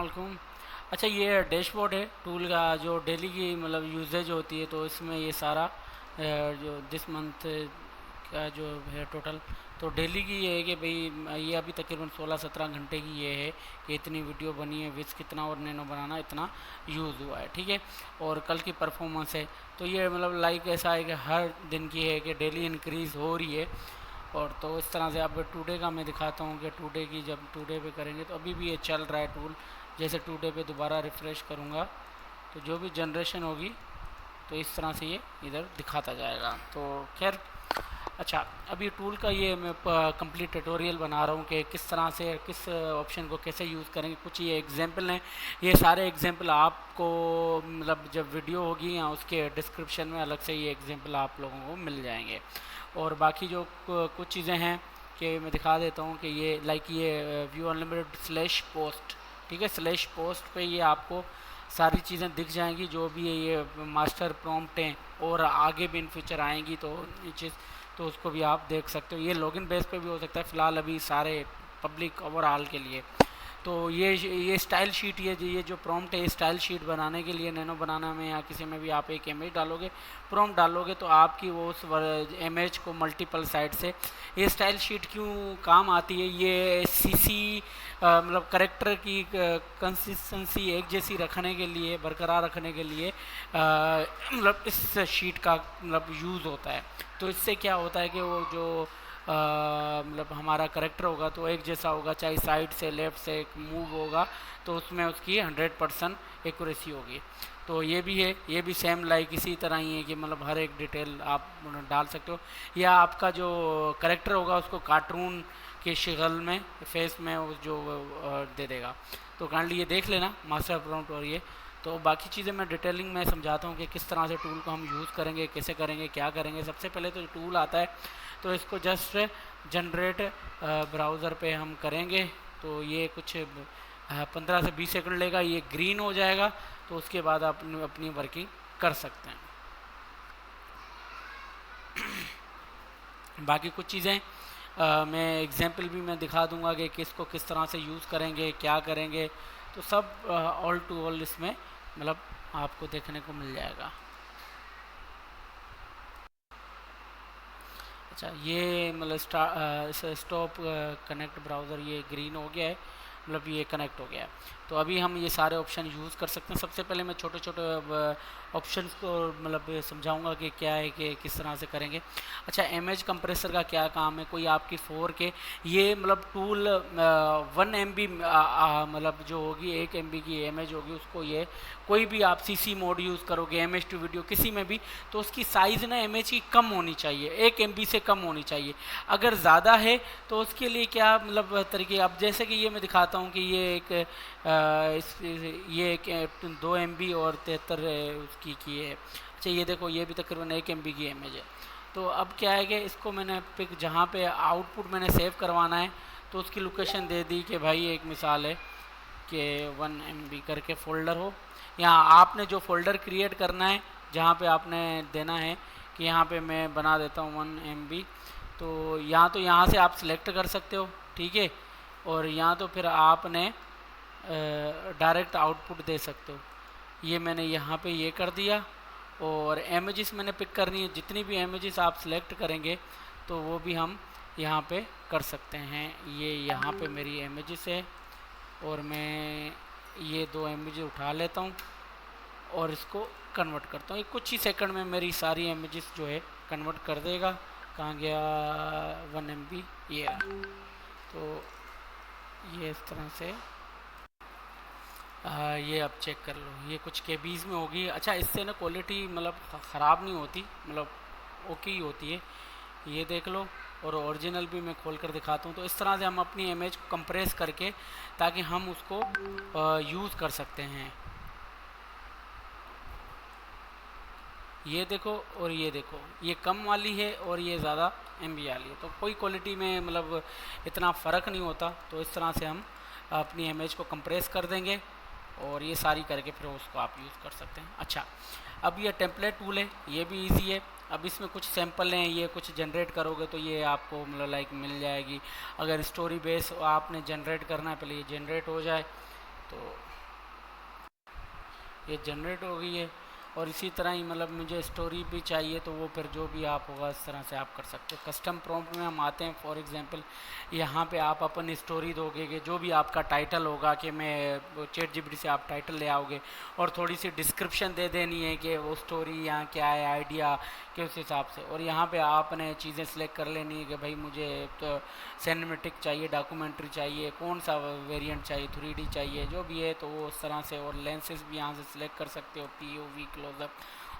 वालेकुम। अच्छा, ये डैशबोर्ड है टूल का, जो डेली की मतलब यूजेज होती है, तो इसमें ये सारा जो दिस मंथ का जो है टोटल, तो डेली की ये है कि भाई ये अभी तकरीबन 16-17 घंटे की ये है कि इतनी वीडियो बनी है, विच कितना और नैनो बनाना इतना यूज़ हुआ है, ठीक है। और कल की परफॉर्मेंस है, तो ये मतलब लाइक ऐसा है कि हर दिन की है कि डेली इंक्रीज़ हो रही है। और तो इस तरह से अब टूडे का मैं दिखाता हूँ कि टूडे की जब टूडे पे करेंगे तो अभी भी ये चल रहा है टूल। जैसे टूडे पे दोबारा रिफ़्रेश करूँगा तो जो भी जनरेशन होगी तो इस तरह से ये इधर दिखाता जाएगा। तो खैर, अच्छा, अभी टूल का ये मैं कंप्लीट ट्यूटोरियल बना रहा हूँ कि किस तरह से किस ऑप्शन को कैसे यूज़ करेंगे। कुछ ये एग्जांपल हैं, ये सारे एग्जांपल आपको मतलब जब वीडियो होगी या उसके डिस्क्रिप्शन में अलग से ये एग्जांपल आप लोगों को मिल जाएंगे। और बाकी जो कुछ चीज़ें हैं कि मैं दिखा देता हूँ कि ये लाइक ये व्यू अनलिमिटेड स्लैश पोस्ट, ठीक है। स्लैश पोस्ट पे ये आपको सारी चीज़ें दिख जाएंगी जो भी है, ये मास्टर प्रॉम्प्ट हैं और आगे भी इन फ्यूचर आएंगी तो ये चीज़, तो उसको भी आप देख सकते हो। ये लॉगिन बेस पे भी हो सकता है, फ़िलहाल अभी सारे पब्लिक ओवरऑल के लिए। तो ये स्टाइल शीट, ये जो प्रॉम्प्ट है, स्टाइल शीट बनाने के लिए नैनो बनाना में या किसी में भी आप एक इमेज डालोगे, प्रॉम्प्ट डालोगे तो आपकी वो उस इमेज को मल्टीपल साइड से, ये स्टाइल शीट क्यों काम आती है, ये सीसी मतलब करेक्टर की कंसिस्टेंसी एक जैसी रखने के लिए, बरकरार रखने के लिए मतलब इस शीट का मतलब यूज़ होता है। तो इससे क्या होता है कि वो जो मतलब हमारा करेक्टर होगा तो एक जैसा होगा, चाहे साइड से लेफ़्ट से एक मूव होगा तो उसमें उसकी 100% एक्यूरेसी होगी। तो ये भी है, ये भी सेम लाइक इसी तरह ही है कि मतलब हर एक डिटेल आप डाल सकते हो, या आपका जो करेक्टर होगा उसको कार्टून के शक्ल में, फेस में वो जो दे देगा। तो काइंडली ये देख लेना मास्टर प्रॉम्प्ट। और ये तो बाकी चीज़ें मैं डिटेलिंग में समझाता हूँ कि किस तरह से टूल को हम यूज़ करेंगे, कैसे करेंगे, क्या करेंगे। सबसे पहले तो टूल आता है तो इसको जस्ट जनरेट ब्राउज़र पे हम करेंगे तो ये कुछ 15 से 20 सेकंड लेगा, ये ग्रीन हो जाएगा तो उसके बाद आप अपनी वर्किंग कर सकते हैं। बाकी कुछ चीज़ें मैं एग्जांपल भी मैं दिखा दूंगा कि किसको किस तरह से यूज़ करेंगे, क्या करेंगे, तो सब ऑल टू ऑल इसमें मतलब आपको देखने को मिल जाएगा। अच्छा, ये मतलब स्टॉप कनेक्ट ब्राउज़र, ये ग्रीन हो गया है, मतलब ये कनेक्ट हो गया है। तो अभी हम ये सारे ऑप्शन यूज़ कर सकते हैं। सबसे पहले मैं छोटे छोटे ऑप्शंस को मतलब समझाऊंगा कि क्या है कि किस तरह से करेंगे। अच्छा, इमेज कंप्रेसर का क्या काम है, कोई आपकी 4K ये मतलब टूल 1 MB मतलब जो होगी 1 MB की इमेज होगी, उसको ये कोई भी आप CC मोड यूज़ करोगे, इमेज टू वीडियो किसी में भी, तो उसकी साइज़ ना इमेज की कम होनी चाहिए, 1 MB से कम होनी चाहिए। अगर ज़्यादा है तो उसके लिए क्या मतलब तरीके, अब जैसे कि ये मैं दिखाता हूँ कि ये एक ये एक 2 MB और 73 उसकी की है। अच्छा, ये देखो, ये भी तकरीबन 1 MB की इमेज है। तो अब क्या है कि इसको मैंने पिक, जहाँ पे आउटपुट मैंने सेव करवाना है तो उसकी लोकेशन दे दी कि भाई एक मिसाल है कि 1 MB करके फ़ोल्डर हो। यहाँ आपने जो फ़ोल्डर क्रिएट करना है, जहाँ पे आपने देना है कि यहाँ पे मैं बना देता हूँ 1 MB, तो यहाँ से आप सिलेक्ट कर सकते हो, ठीक है। और यहाँ तो फिर आपने डायरेक्ट आउटपुट दे सकते हो। ये मैंने यहाँ पे ये कर दिया और इमेजेस मैंने पिक करनी है, जितनी भी इमेजेस आप सिलेक्ट करेंगे तो वो भी हम यहाँ पे कर सकते हैं। ये यहाँ पे मेरी इमेजेस है और मैं ये 2 इमेज उठा लेता हूँ और इसको कन्वर्ट करता हूँ। ये कुछ ही सेकंड में मेरी सारी इमेजेस जो है कन्वर्ट कर देगा। कहाँ गया 1 MB, ये तो ये इस तरह से ये अब चेक कर लो, ये कुछ केबीज़ में होगी। अच्छा, इससे ना क्वालिटी मतलब ख़राब नहीं होती, मतलब ओके ही होती है, ये देख लो। और ओरिजिनल भी मैं खोल कर दिखाता हूँ। तो इस तरह से हम अपनी इमेज को कंप्रेस करके ताकि हम उसको यूज़ कर सकते हैं। ये देखो और ये देखो, ये कम वाली है और ये ज़्यादा MB वाली है, तो कोई क्वालिटी में मतलब इतना फ़र्क नहीं होता। तो इस तरह से हम अपनी इमेज को कंप्रेस कर देंगे और ये सारी करके फिर उसको आप यूज़ कर सकते हैं। अच्छा, अब ये टेम्पलेट टूल है, ये भी इजी है। अब इसमें कुछ सैंपल हैं, ये कुछ जनरेट करोगे तो ये आपको मतलब लाइक मिल जाएगी। अगर स्टोरी बेस आपने जनरेट करना है, पहले ये जनरेट हो जाए तो ये जनरेट हो गई है। और इसी तरह ही मतलब मुझे स्टोरी भी चाहिए तो वो फिर जो भी आप होगा इस तरह से आप कर सकते हो। कस्टम प्रॉम्प्ट में हम आते हैं, फॉर एग्जांपल यहाँ पे आप अपन स्टोरी दोगे कि जो भी आपका टाइटल होगा कि मैं चैट जीपीटी से आप टाइटल ले आओगे और थोड़ी सी डिस्क्रिप्शन दे देनी है कि वो स्टोरी यहाँ क्या है, आइडिया के उस हिसाब से। और यहाँ पे आपने चीज़ें सेलेक्ट कर लेनी है कि भाई मुझे तो सिनेमेटिक चाहिए, डॉक्यूमेंट्री चाहिए, कौन सा वेरिएंट चाहिए, 3D चाहिए, जो भी है तो वो उस तरह से। और लेंसेज भी यहाँ से सिलेक्ट कर सकते हो, POV, क्लोजअप।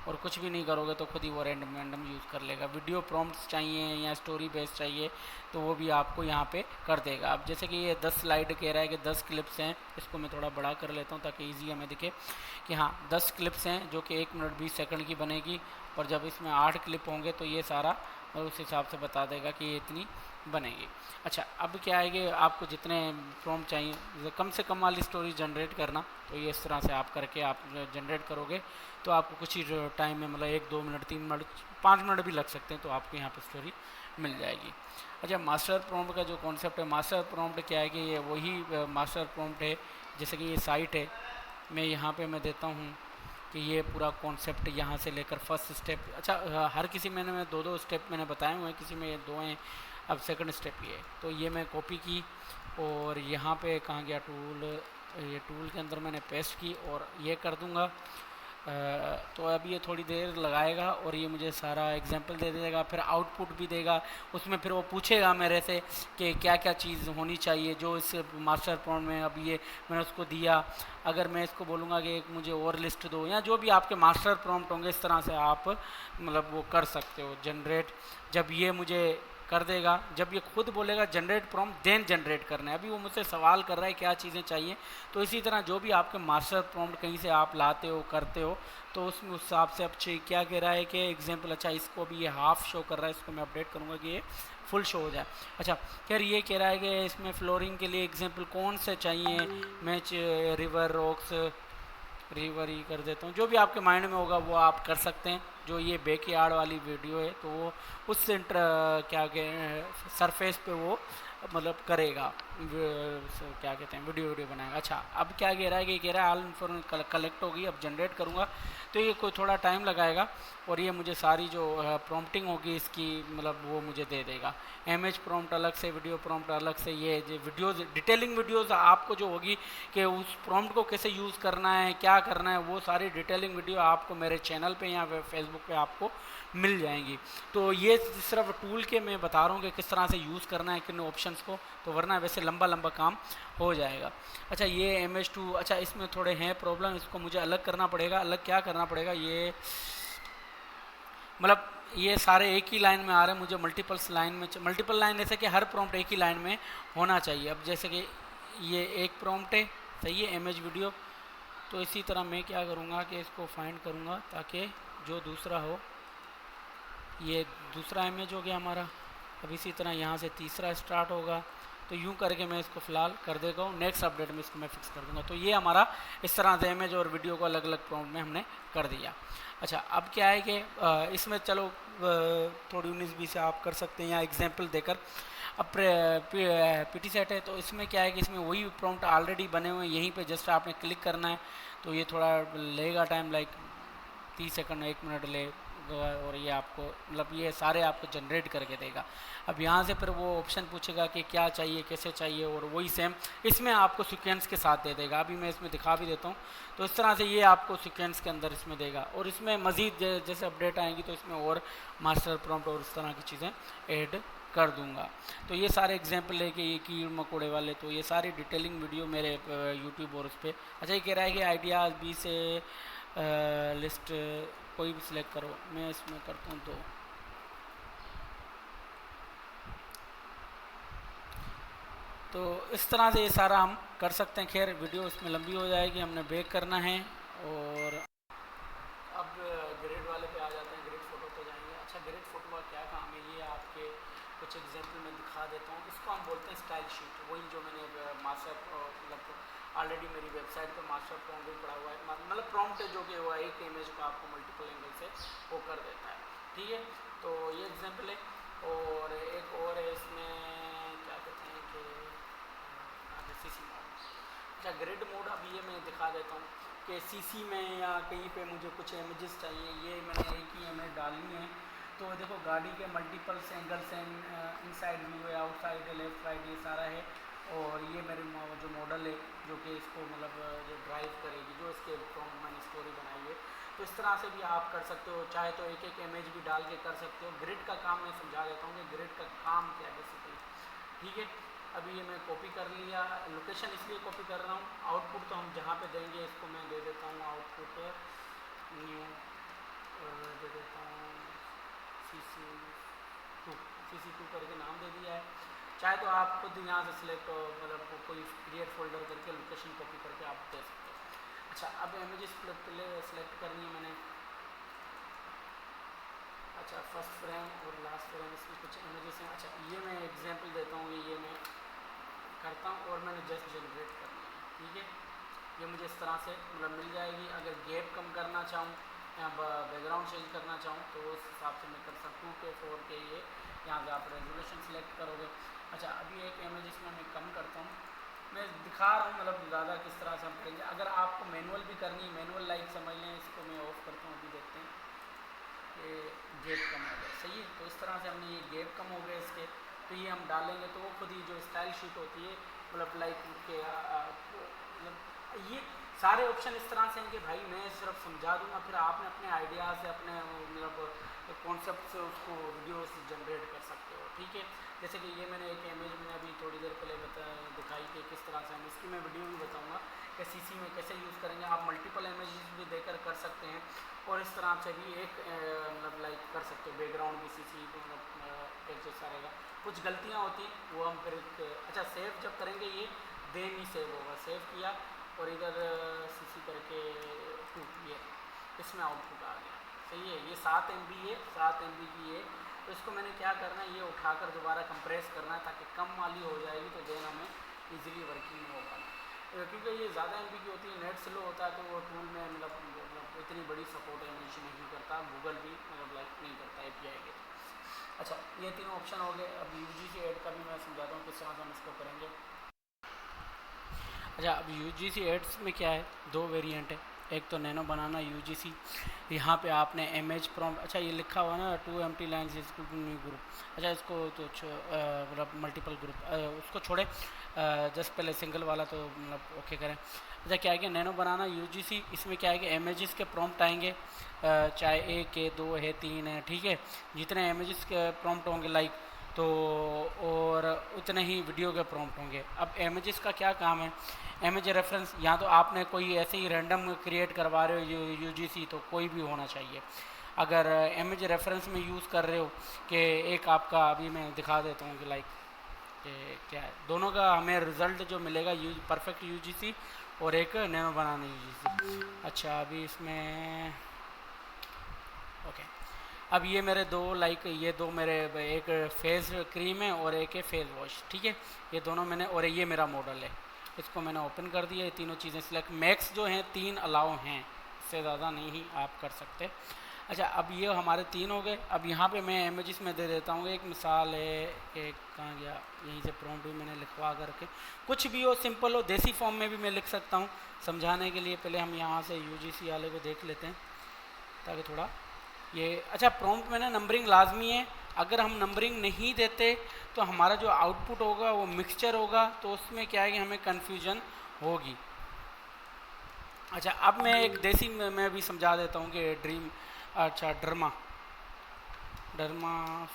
और कुछ भी नहीं करोगे तो खुद ही वो रैंडम यूज़ कर लेगा। वीडियो प्रॉम्प्ट्स चाहिए या स्टोरी बेस चाहिए तो वो भी आपको यहाँ पे कर देगा। अब जैसे कि ये 10 स्लाइड कह रहा है कि 10 क्लिप्स हैं, इसको मैं थोड़ा बड़ा कर लेता हूँ ताकि ईजी हमें दिखे कि हाँ 10 क्लिप्स हैं जो कि 1 मिनट 20 सेकंड की बनेगी। और जब इसमें 8 क्लिप होंगे तो ये सारा उस हिसाब से बता देगा कि ये इतनी बनेगी। अच्छा, अब क्या है कि आपको जितने प्रॉम्प्ट चाहिए, कम से कम वाली स्टोरी जनरेट करना, तो ये इस तरह से आप करके आप जनरेट करोगे तो आपको कुछ ही टाइम में मतलब 1 2 मिनट 3 मिनट 5 मिनट भी लग सकते हैं तो आपको यहाँ पर स्टोरी मिल जाएगी। अच्छा, मास्टर प्रॉम्प्ट का जो कॉन्सेप्ट है, मास्टर प्रॉम्प्ट क्या है कि ये वही मास्टर प्रॉम्प्ट है जैसे कि ये साइट है, मैं यहाँ पे मैं देता हूँ कि ये पूरा कॉन्सेप्ट यहाँ से लेकर फर्स्ट स्टेप। अच्छा, हर किसी में मैं 2 स्टेप मैंने बताए हुए हैं, किसी में ये 2 हैं। अब सेकंड स्टेप ये, तो ये मैं कॉपी की और यहाँ पे कहाँ गया टूल, ये टूल के अंदर मैंने पेस्ट की और ये कर दूँगा। तो अब ये थोड़ी देर लगाएगा और ये मुझे सारा एग्जांपल दे देगा, फिर आउटपुट भी देगा। उसमें फिर वो पूछेगा मेरे से कि क्या क्या चीज़ होनी चाहिए जो इस मास्टर प्रॉम्प्ट में। अब ये मैंने उसको दिया, अगर मैं इसको बोलूँगा कि एक मुझे और लिस्ट दो, या जो भी आपके मास्टर प्रॉम्प्ट होंगे इस तरह से आप मतलब वो कर सकते हो जनरेट। जब ये मुझे कर देगा, जब ये खुद बोलेगा जनरेट प्रॉम्प्ट देन जनरेट करना है। अभी वो मुझसे सवाल कर रहा है क्या चीज़ें चाहिए, तो इसी तरह जो भी आपके मास्टर प्रॉम्प्ट कहीं से आप लाते हो करते हो तो उसमें उस हिसाब से। अब क्या कह रहा है कि एग्जांपल, अच्छा इसको भी ये हाफ शो कर रहा है, इसको मैं अपडेट करूँगा कि ये फुल शो हो जाए। अच्छा, खैर ये कह रहा है कि इसमें फ्लोरिंग के लिए एग्जांपल कौन से चाहिए, मैच रिवर रॉक्स, रिवर ही कर देता हूँ। जो भी आपके माइंड में होगा वो आप कर सकते हैं। जो ये बैकयार्ड वाली वीडियो है तो वो उस क्या सरफेस पे वो मतलब करेगा, क्या कहते हैं, वीडियो बनाएगा। अच्छा, अब क्या कह रहा है कि कह रहा है ऑल इन्फॉर्मेशन कलेक्ट होगी, अब जनरेट करूँगा तो ये कोई थोड़ा टाइम लगाएगा और ये मुझे सारी जो प्रॉम्प्टिंग होगी इसकी मतलब वो मुझे दे देगा। इमेज प्रॉम्प्ट अलग से, वीडियो प्रॉम्प्ट अलग से। ये जो वीडियोज़ डिटेलिंग वीडियोज़ आपको जो होगी कि उस प्रॉम्प्ट को कैसे यूज़ करना है, क्या करना है, वो सारी डिटेलिंग वीडियो आपको मेरे चैनल पे या फेसबुक पे आपको मिल जाएंगी। तो ये सिर्फ टूल के मैं बता रहा हूँ कि किस तरह से यूज़ करना है किन ऑप्शंस को, तो वरना वैसे लंबा लंबा काम हो जाएगा। अच्छा, ये MS2, अच्छा इसमें थोड़े हैं प्रॉब्लम, इसको मुझे अलग करना पड़ेगा। अलग क्या करना पड़ेगा, ये मतलब ये सारे एक ही लाइन में आ रहे हैं, मुझे मल्टीपल्स लाइन में, मल्टीपल लाइन ऐसे कि हर प्रॉम्प्ट एक ही लाइन में होना चाहिए। अब जैसे कि ये एक प्रॉम्प्ट है, सही है, इमेज वीडियो, तो इसी तरह मैं क्या करूँगा कि इसको फाइंड करूँगा ताकि जो दूसरा हो, ये दूसरा इमेज हो गया हमारा। अब इसी तरह यहाँ से तीसरा स्टार्ट होगा, तो यूँ करके मैं इसको फ़िलहाल कर देगा हूँ। नेक्स्ट अपडेट में इसको मैं फिक्स कर दूँगा। तो ये हमारा इस तरह से इमेज और वीडियो को अलग अलग प्रॉम्प्ट में हमने कर दिया। अच्छा, अब क्या है कि इसमें चलो थोड़ी 19-20 आप कर सकते हैं या एग्जांपल देकर। अब PT सेट है तो इसमें क्या है कि इसमें वही प्रॉम्प्ट ऑलरेडी बने हुए हैं, यहीं पे जस्ट आपने क्लिक करना है। तो ये थोड़ा लेगा टाइम, लाइक 30 सेकंड 1 मिनट ले, और ये आपको मतलब ये सारे आपको जनरेट करके देगा। अब यहाँ से फिर वो ऑप्शन पूछेगा कि क्या चाहिए, कैसे चाहिए, और वही सेम इसमें आपको सीक्वेंस के साथ दे देगा। अभी मैं इसमें दिखा भी देता हूँ। तो इस तरह से ये आपको सीक्वेंस के अंदर इसमें देगा। और इसमें मज़ीद जैसे अपडेट आएंगी तो इसमें और मास्टर प्रॉम्प्ट और इस तरह की चीज़ें ऐड कर दूंगा। तो ये सारे एग्जांपल है कि ये कीड़ मकोड़े वाले, तो ये सारी डिटेलिंग वीडियो मेरे यूट्यूब और उस पर। अच्छा, ये कह रहा है कि आइडियाज़ 20 से लिस्ट कोई भी सिलेक्ट करो, मैं इसमें करता हूँ 2। तो इस तरह से ये सारा हम कर सकते हैं। खैर वीडियो इसमें लंबी हो जाएगी, हमने बैक करना है। और अब ग्रेड वाले पे आ जाते हैं, ग्रेड फोटो पे जाएंगे। अच्छा, ग्रेड फोटो का क्या काम है, ये आपके कुछ एग्जांपल में दिखा देता हूँ। इसको हम बोलते हैं स्टाइल शीट, वही जो मैंने मास्टर मतलब ऑलरेडी मेरी वेबसाइट पर मास्टर प्रॉम्प्ट भी पड़ा हुआ है। मतलब प्रॉम्प्ट जो कि वो एक इमेज को आपको मल्टीपल एंगल से वो कर देता है। ठीक है, तो ये एग्जांपल है। और एक और है इसमें, क्या कहते हैं कि CC मोड। अच्छा, ग्रिड मोड अभी ये मैं दिखा देता हूँ। कि सीसी में या कहीं पे मुझे कुछ इमेजेस चाहिए, ये मैंने एक ही इमेज डालनी है। तो देखो गाड़ी के मल्टीपल्स एंगल्स हैं, इनसाइड व्यू है, आउटसाइड है, लेफ्ट राइट, ये सारा है। और ये मेरे जो मॉडल है जो कि इसको मतलब जो ड्राइव करेगी, जो इसके फ्रंट मैंने स्टोरी बनाई है। तो इस तरह से भी आप कर सकते हो, चाहे तो एक एक इमेज भी डाल के कर सकते हो। ग्रिड का काम मैं समझा देता हूँ कि ग्रिड का काम क्या है बेसिकली, ठीक है। अभी ये मैं कॉपी कर लिया, लोकेशन इसलिए कॉपी कर रहा हूँ, आउटपुट तो हम जहाँ पे देंगे इसको मैं दे देता हूँ आउटपुट न्यू, दे देता हूँ CC2 करके नाम दे दिया है। चाहे तो आप खुद यहाँ से सिलेक्ट मतलब कोई क्रिएट फोल्डर करके लोकेशन कॉपी करके आप दे सकते हो। अच्छा, अब इमेजेस सेलेक्ट करनी है मैंने। अच्छा, फर्स्ट फ्रेम और लास्ट फ्रेम, इसमें कुछ इमेजेस हैं। अच्छा, ये मैं एग्जांपल देता हूँ, ये मैं करता हूँ और मैंने जस्ट जनरेट करनी है, ठीक है। ये मुझे इस तरह से मतलब मिल जाएगी। अगर गैप कम करना चाहूँ या बैकग्राउंड चेंज करना चाहूँ तो उस हिसाब से मैं कर सकता हूँ। 2K 4K ये यहाँ से आप रेजोल्यूशन सिलेक्ट करोगे। अच्छा, अभी एक इमेज इसमें मैं कम करता हूँ, मैं दिखा रहा हूँ मतलब ज़्यादा किस तरह से हम करेंगे। अगर आपको मैनुअल भी करनी है, मैनुअल लाइक समझ लें, इसको मैं ऑफ करता हूँ, अभी देखते हैं ये गैप कम हो गया, सही है। तो इस तरह से हमने ये गैप कम हो गए इसके, तो ये हम डालेंगे तो वो खुद ही जो स्टाइल शीट होती है मतलब लाइक के मतलब ये सारे ऑप्शन इस तरह से हैं कि भाई मैं सिर्फ समझा दूंगा, फिर आपने अपने आइडिया से अपने मतलब कॉन्सेप्ट से उसको वीडियोस जनरेट कर सकते हो, ठीक है। जैसे कि ये मैंने एक इमेज में अभी थोड़ी देर पहले दिखाई कि किस तरह से हम इसकी मैं वीडियो भी बताऊंगा कि सीसी में कैसे यूज़ करेंगे। आप मल्टीपल इमेजेस भी देकर कर सकते हैं और इस तरह से भी एक मतलब लाइक कर सकते हो। बैकग्राउंड भी सीसी मतलब एक जैसा रहेगा, कुछ गलतियाँ होती वो हम फिर अच्छा सेव जब करेंगे ये देन ही सेव होगा। सेव किया और इधर सीसी करके 2 ये इसमें आउटपुट आ गया, सही है। ये 7 MB है, 7 MB की है। तो इसको मैंने क्या करना है, ये उठाकर दोबारा कंप्रेस करना है ताकि कम वाली हो जाएगी तो देन हमें इजीली वर्किंग में होगा। क्योंकि ये ज़्यादा MB की होती है, नेट स्लो होता है तो वो टूल में मतलब इतनी बड़ी सपोर्ट एनिमेशन नहीं करता, गूगल भी मतलब लाइक नहीं करता API के। अच्छा, ये तीनों ऑप्शन हो गए। अब UGC ऐड का भी मैं समझाता हूँ किस तरह से हम इसको करेंगे। अच्छा, अब UGC एड्स में क्या है, 2 वेरिएंट है। एक तो नैनो बनाना UGC, यहाँ पे आपने इमेज प्रॉम्प्ट, अच्छा ये लिखा हुआ ना 2 empty lines is new group. अच्छा, इसको तो मतलब मल्टीपल ग्रुप उसको छोड़े, जस्ट पहले सिंगल वाला तो मतलब ओके करें। अच्छा, क्या है कि नैनो बनाना UGC, इसमें क्या है कि इमेजेस के प्रॉम्प्ट आएंगे, चाहे 1 है 2 है 3 है, ठीक है। जितने इमेजेस के प्रॉम्प्ट होंगे लाइक तो और उतने ही वीडियो के प्रॉम्प्ट होंगे। अब इमेजेस का क्या काम है, इमेज रेफरेंस, या तो आपने कोई ऐसे ही रैंडम क्रिएट करवा रहे हो UGC तो कोई भी होना चाहिए। अगर इमेज रेफरेंस में यूज़ कर रहे हो कि एक आपका अभी मैं दिखा देता हूँ कि लाइक क्या है, दोनों का हमें रिज़ल्ट जो मिलेगा परफेक्ट UGC और एक नैनो बनाना UGC। अच्छा, अभी इसमें ओके, अब ये मेरे दो लाइक ये दो मेरे एक फेस क्रीम है और एक है फेस वॉश, ठीक है। ये दोनों मैंने, और ये मेरा मॉडल है, इसको मैंने ओपन कर दिया। ये तीनों चीज़ें सिलेक्ट, मैक्स जो हैं 3 अलाउ हैं, इससे ज़्यादा नहीं ही आप कर सकते। अच्छा, अब ये हमारे 3 हो गए। अब यहाँ पे मैं इमेजेस में दे देता हूँ। एक मिसाल है, एक कहाँ गया, यहीं से प्रॉम्प्ट भी मैंने लिखवा करके, कुछ भी हो, सिंपल हो, देसी फॉर्म में भी मैं लिख सकता हूँ समझाने के लिए। पहले हम यहाँ से UGC वाले को देख लेते हैं ताकि थोड़ा ये, अच्छा प्रॉम्प्ट में ना नंबरिंग लाजमी है। अगर हम नंबरिंग नहीं देते तो हमारा जो आउटपुट होगा वो मिक्सचर होगा, तो उसमें क्या है कि हमें कन्फ्यूजन होगी। अच्छा, अब मैं एक देसी में भी समझा देता हूँ कि ड्रीम, अच्छा डर्मा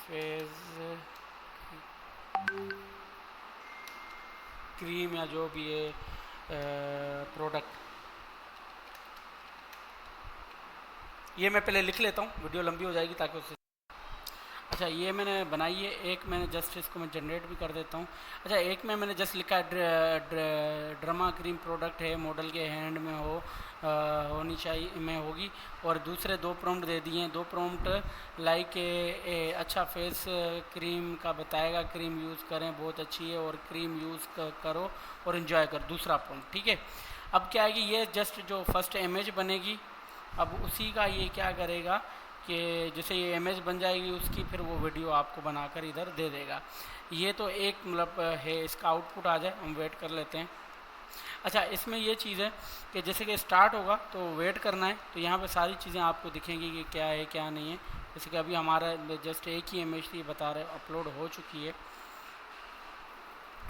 फेज क्रीम या जो भी है प्रोडक्ट, ये मैं पहले लिख लेता हूँ, वीडियो लंबी हो जाएगी ताकि उससे। अच्छा, ये मैंने बनाई है, एक मैंने जस्ट इसको मैं जनरेट भी कर देता हूँ। अच्छा, एक में मैंने जस्ट लिखा है ड्रमा क्रीम प्रोडक्ट है, मॉडल के हैंड में होनी चाहिए में होगी, और दूसरे 2 प्रॉम्प्ट दे दिए हैं। 2 प्रॉम्प्ट लाइक अच्छा फेस क्रीम का बताएगा, क्रीम यूज़ करें बहुत अच्छी है, और क्रीम यूज़ करो और इन्जॉय करो, दूसरा प्रॉम्प्ट, ठीक है। अब क्या है कि ये जस्ट जो फर्स्ट इमेज बनेगी, अब उसी का ये क्या करेगा कि जैसे ये इमेज बन जाएगी उसकी, फिर वो वीडियो आपको बनाकर इधर दे देगा। ये तो एक मतलब है, इसका आउटपुट आ जाए, हम वेट कर लेते हैं। अच्छा, इसमें ये चीज़ है कि जैसे कि स्टार्ट होगा तो वेट करना है, तो यहाँ पे सारी चीज़ें आपको दिखेंगी कि क्या है क्या नहीं है। जैसे कि अभी हमारा जस्ट एक ही इमेज थी बता रहे अपलोड हो चुकी है,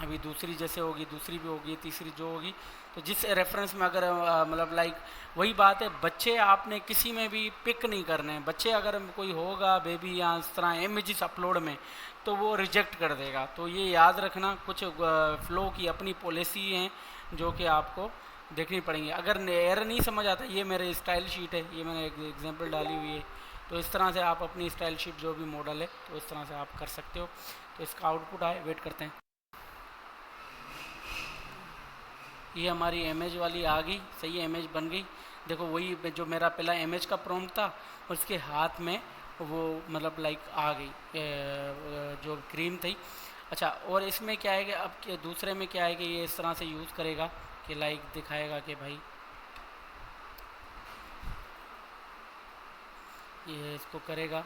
अभी दूसरी जैसे होगी, दूसरी भी होगी, तीसरी जो होगी, तो जिस रेफरेंस में अगर मतलब लाइक वही बात है, बच्चे आपने किसी में भी पिक नहीं करने हैं। बच्चे अगर कोई होगा बेबी या इस तरह इमेजेस अपलोड में, तो वो रिजेक्ट कर देगा। तो ये याद रखना, कुछ फ्लो की अपनी पॉलिसी हैं जो कि आपको देखनी पड़ेंगी। अगर एरर नहीं समझ आता, ये मेरे स्टाइल शीट है, ये मैंने एक एग्जांपल डाली हुई है, तो इस तरह से आप अपनी स्टाइल शीट जो भी मॉडल है तो इस तरह से आप कर सकते हो। तो इसका आउटपुट आए, वेट करते हैं। ये हमारी इमेज वाली आ गई, सही है, इमेज बन गई। देखो वही जो मेरा पहला इमेज का प्रॉम्प्ट था, उसके हाथ में वो मतलब लाइक आ गई जो क्रीम थी। अच्छा, और इसमें क्या है कि अब दूसरे में क्या है कि ये इस तरह से यूज़ करेगा कि लाइक दिखाएगा कि भाई ये इसको करेगा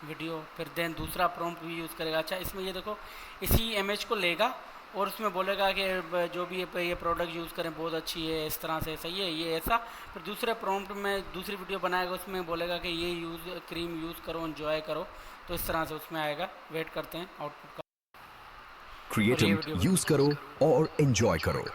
वीडियो, फिर देन दूसरा प्रॉम्प्ट भी यूज़ करेगा। अच्छा, इसमें ये देखो इसी इमेज को लेगा और उसमें बोलेगा कि जो भी ये प्रोडक्ट यूज़ करें बहुत अच्छी है, इस तरह से सही है, ये ऐसा। फिर दूसरे प्रॉम्प्ट में दूसरी वीडियो बनाएगा, उसमें बोलेगा कि ये क्रीम यूज़ करो, एंजॉय करो। तो इस तरह से उसमें आएगा। वेट करते हैं आउटपुट का। और ये क्रिएटम वीडियो यूज करो और एंजॉय करो।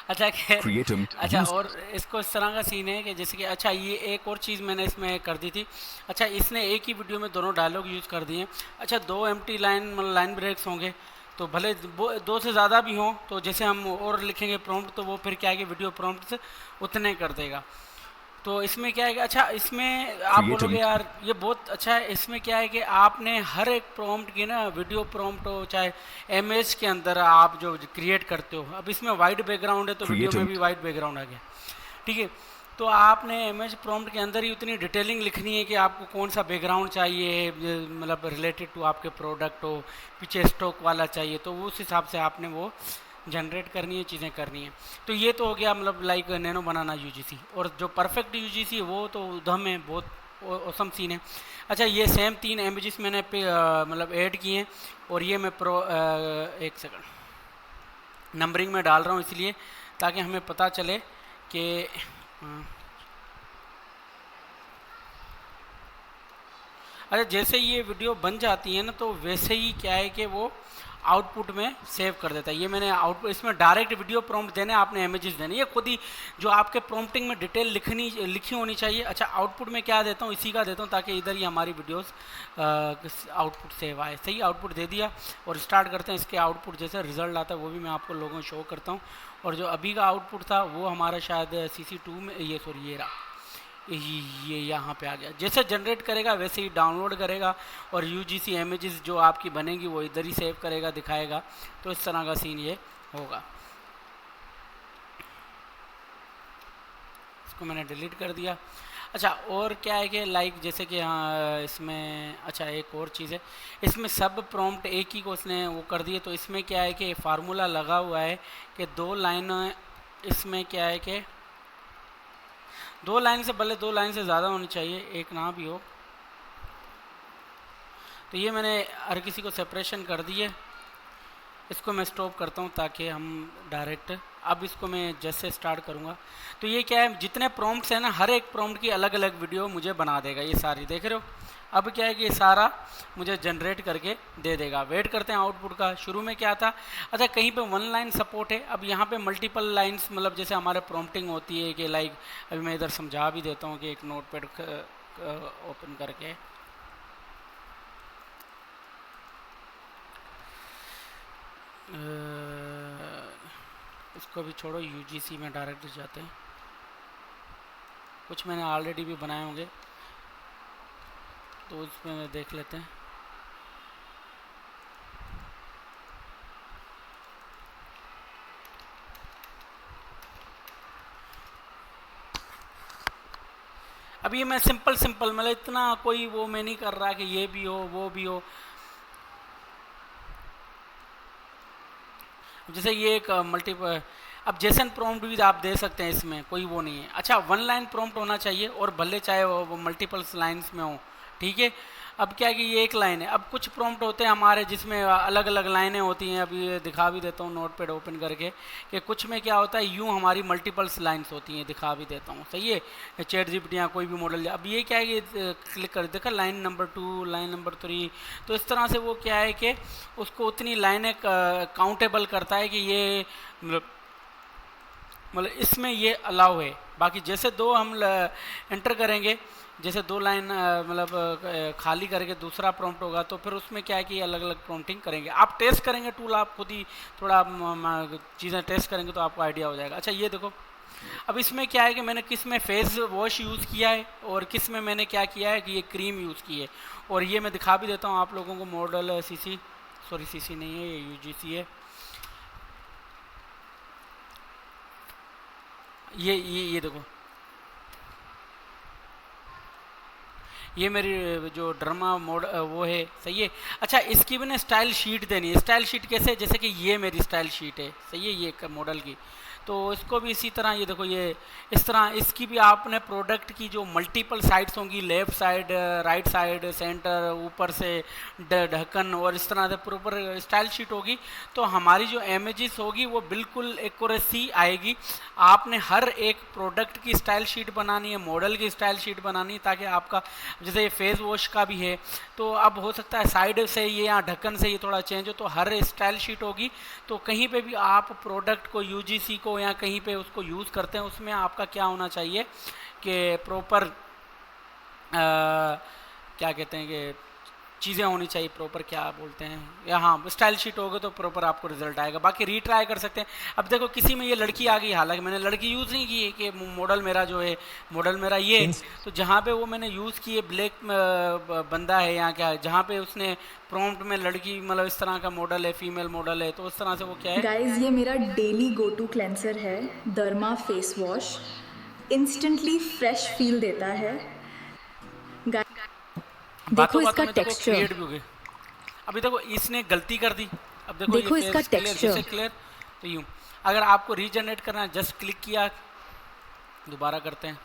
अच्छा क्रिएटम अच्छा, यूज और इसको इस तरह का सीन है कि जैसे कि अच्छा ये एक और चीज़ मैंने इसमें कर दी थी। अच्छा, इसने एक ही वीडियो में दोनों डायलॉग यूज़ कर दिए। अच्छा, दो एम्प्टी लाइन मतलब लाइन ब्रेक्स होंगे, तो भले दो से ज़्यादा भी हों, तो जैसे हम और लिखेंगे प्रॉम्प्ट, तो वो फिर क्या है कि वीडियो प्रॉम्प्ट से उतने कर देगा। तो इसमें क्या है कि अच्छा, इसमें आप क्रिएटम बोलोगे यार ये बहुत अच्छा है। इसमें क्या है कि आपने हर एक प्रॉम्प्ट की ना, वीडियो प्रॉम्प्ट हो चाहे एमएस के अंदर आप जो क्रिएट करते हो, अब इसमें वाइट बैकग्राउंड है तो वीडियो में क्रिएटम भी वाइट बैकग्राउंड आ गया, ठीक है। तो आपने इमेज प्रॉम्प्ट के अंदर ही उतनी डिटेलिंग लिखनी है कि आपको कौन सा बैकग्राउंड चाहिए, मतलब रिलेटेड टू आपके प्रोडक्ट हो, पीछे स्टॉक वाला चाहिए, तो उस हिसाब से आपने वो जनरेट करनी है, चीज़ें करनी है। तो ये तो हो गया मतलब लाइक नैनो बनाना यूजीसी। और जो परफेक्ट यूजीसी वो तो उधम है, बहुत औसम सीन है। अच्छा, ये सेम 3 इमेजेस मैंने मतलब ऐड किए हैं, और ये मैं एक सेकंड नंबरिंग में डाल रहा हूँ इसलिए ताकि हमें पता चले कि अच्छा, जैसे ये वीडियो बन जाती है ना, तो वैसे ही क्या है कि वो आउटपुट में सेव कर देता है। ये मैंने आउटपुट इसमें डायरेक्ट वीडियो प्रॉम्प्ट देने, आपने इमेजेस देने, ये खुद ही जो आपके प्रॉम्प्टिंग में डिटेल लिखी होनी चाहिए। अच्छा, आउटपुट में क्या देता हूँ, इसी का देता हूँ ताकि इधर ही हमारी वीडियोस आउटपुट सेव आए। सही आउटपुट दे दिया, और स्टार्ट करते हैं। इसके आउटपुट जैसे रिजल्ट आता है वो भी मैं आपको लोगों को शो करता हूँ। और जो अभी का आउटपुट था वो हमारा शायद CC2 में, ये सॉरी ये रहा, ये यहाँ पे आ गया। जैसे जनरेट करेगा वैसे ही डाउनलोड करेगा, और UGC इमेजेस जो आपकी बनेगी वो इधर ही सेव करेगा, दिखाएगा। तो इस तरह का सीन ये होगा। इसको मैंने डिलीट कर दिया। अच्छा, और क्या है कि लाइक जैसे कि हाँ इसमें अच्छा एक और चीज़ है, इसमें सब प्रॉम्प्ट एक ही को उसने वो कर दिए। तो इसमें क्या है कि फार्मूला लगा हुआ है कि 2 लाइन, इसमें क्या है कि 2 लाइन से भले 2 लाइन से ज़्यादा होनी चाहिए, एक ना भी हो। तो ये मैंने हर किसी को सेपरेशन कर दिए। इसको मैं स्टॉप करता हूँ ताकि हम डायरेक्ट, अब इसको मैं जैसे स्टार्ट करूँगा तो ये क्या है, जितने प्रॉम्प्ट्स हैं ना, हर एक प्रॉम्प्ट की अलग अलग वीडियो मुझे बना देगा। ये सारी देख रहे हो, अब क्या है कि ये सारा मुझे जनरेट करके दे देगा। वेट करते हैं आउटपुट का। शुरू में क्या था, अच्छा कहीं पे 1 लाइन सपोर्ट है, अब यहाँ पे मल्टीपल लाइंस, मतलब जैसे हमारे प्रॉम्प्टिंग होती है कि लाइक अभी मैं इधर समझा भी देता हूँ कि एक नोटपैड ओपन करके इसको भी छोड़ो, UGC में डायरेक्ट जाते हैं। कुछ मैंने ऑलरेडी भी बनाए होंगे तो उसमें देख लेते हैं। अब ये मैं सिंपल मतलब इतना कोई वो मैं नहीं कर रहा कि ये भी हो वो भी हो। जैसे ये एक मल्टीपल, अब जेसन प्रॉम्प्ट भी आप दे सकते हैं, इसमें कोई वो नहीं है। अच्छा, 1 लाइन प्रॉम्प्ट होना चाहिए और भले चाहे वो मल्टीपल लाइंस में हो, ठीक है। अब क्या है कि ये एक लाइन है। अब कुछ प्रॉम्प्ट होते हैं हमारे जिसमें अलग अलग लाइनें होती हैं। अभी ये दिखा भी देता हूँ नोटपैड ओपन करके कि कुछ में क्या होता है, यूँ हमारी मल्टीपल्स लाइन्स होती हैं, दिखा भी देता हूँ। सही है, चैट जीपीटी या कोई भी मॉडल। अब ये क्या है कि क्लिक कर देखा लाइन नंबर 2, लाइन नंबर 3, तो इस तरह से वो क्या है कि उसको उतनी लाइनें काउंटेबल करता है कि ये मतलब इसमें ये अलाउ है। बाकी जैसे दो हम एंटर करेंगे, जैसे दो लाइन मतलब खाली करके दूसरा प्रॉम्प्ट होगा, तो फिर उसमें क्या है कि अलग अलग प्रॉम्प्टिंग करेंगे। आप टेस्ट करेंगे टूल, आप खुद ही थोड़ा चीज़ें टेस्ट करेंगे तो आपको आइडिया हो जाएगा। अच्छा ये देखो, अब इसमें क्या है कि मैंने किस में फेस वॉश यूज़ किया है और किस में मैंने क्या किया है कि ये क्रीम यूज़ की है। और ये मैं दिखा भी देता हूँ आप लोगों को। मॉडल सीसी, सॉरी सीसी नहीं है, ये यूजीसी है। ये देखो, ये मेरी जो ड्रामा मोड वो है। सही है। अच्छा इसकी भी ना स्टाइल शीट देनी है। स्टाइल शीट कैसे, जैसे कि ये मेरी स्टाइल शीट है। सही है, ये मॉडल की, तो इसको भी इसी तरह ये देखो, ये इस तरह इसकी भी आपने प्रोडक्ट की जो मल्टीपल साइड्स होंगी, left side, right side, centre, ऊपर से ढक्कन, और इस तरह से प्रॉपर स्टाइल शीट होगी, तो हमारी जो इमेजेस होगी वो बिल्कुल एक्यूरेसी आएगी। आपने हर एक प्रोडक्ट की स्टाइल शीट बनानी है, मॉडल की स्टाइल शीट बनानी है, ताकि आपका जैसे ये फेस वॉश का भी है, तो अब हो सकता है साइड से ये या ढक्कन से ये थोड़ा चेंज हो, तो हर स्टाइल शीट होगी। तो कहीं पे भी आप प्रोडक्ट को यूजीसी को या कहीं पे उसको यूज़ करते हैं, उसमें आपका क्या होना चाहिए कि प्रॉपर क्या कहते हैं कि चीज़ें होनी चाहिए, प्रॉपर क्या बोलते हैं, या हाँ स्टाइल शीट होगे तो प्रॉपर आपको रिजल्ट आएगा। बाकी रीट्राई कर सकते हैं। अब देखो किसी में ये लड़की आ गई, हालांकि मैंने लड़की यूज़ नहीं की है कि मॉडल मेरा जो है, मॉडल मेरा ये, तो जहाँ पे वो मैंने यूज़ की है ब्लैक बंदा है या क्या, जहाँ पे उसने प्रॉम्प्ट में लड़की मतलब इस तरह का मॉडल है, फीमेल मॉडल है, तो उस तरह से वो क्या है। गाइस ये मेरा डेली गो टू क्लेंसर है, Derma face wash. Instantly fresh feel देता है। देखो बातों इसका बातों में देखो टेक्सचर, क्रिएट भी हो गए। अभी देखो इसने गलती कर दी। अब देखो ये देखो इसका फेस क्लियर, जैसे टेक्सचर। क्लियर, तो यूँ अगर आपको रीजनरेट करना है, जस्ट क्लिक किया, दोबारा करते हैं।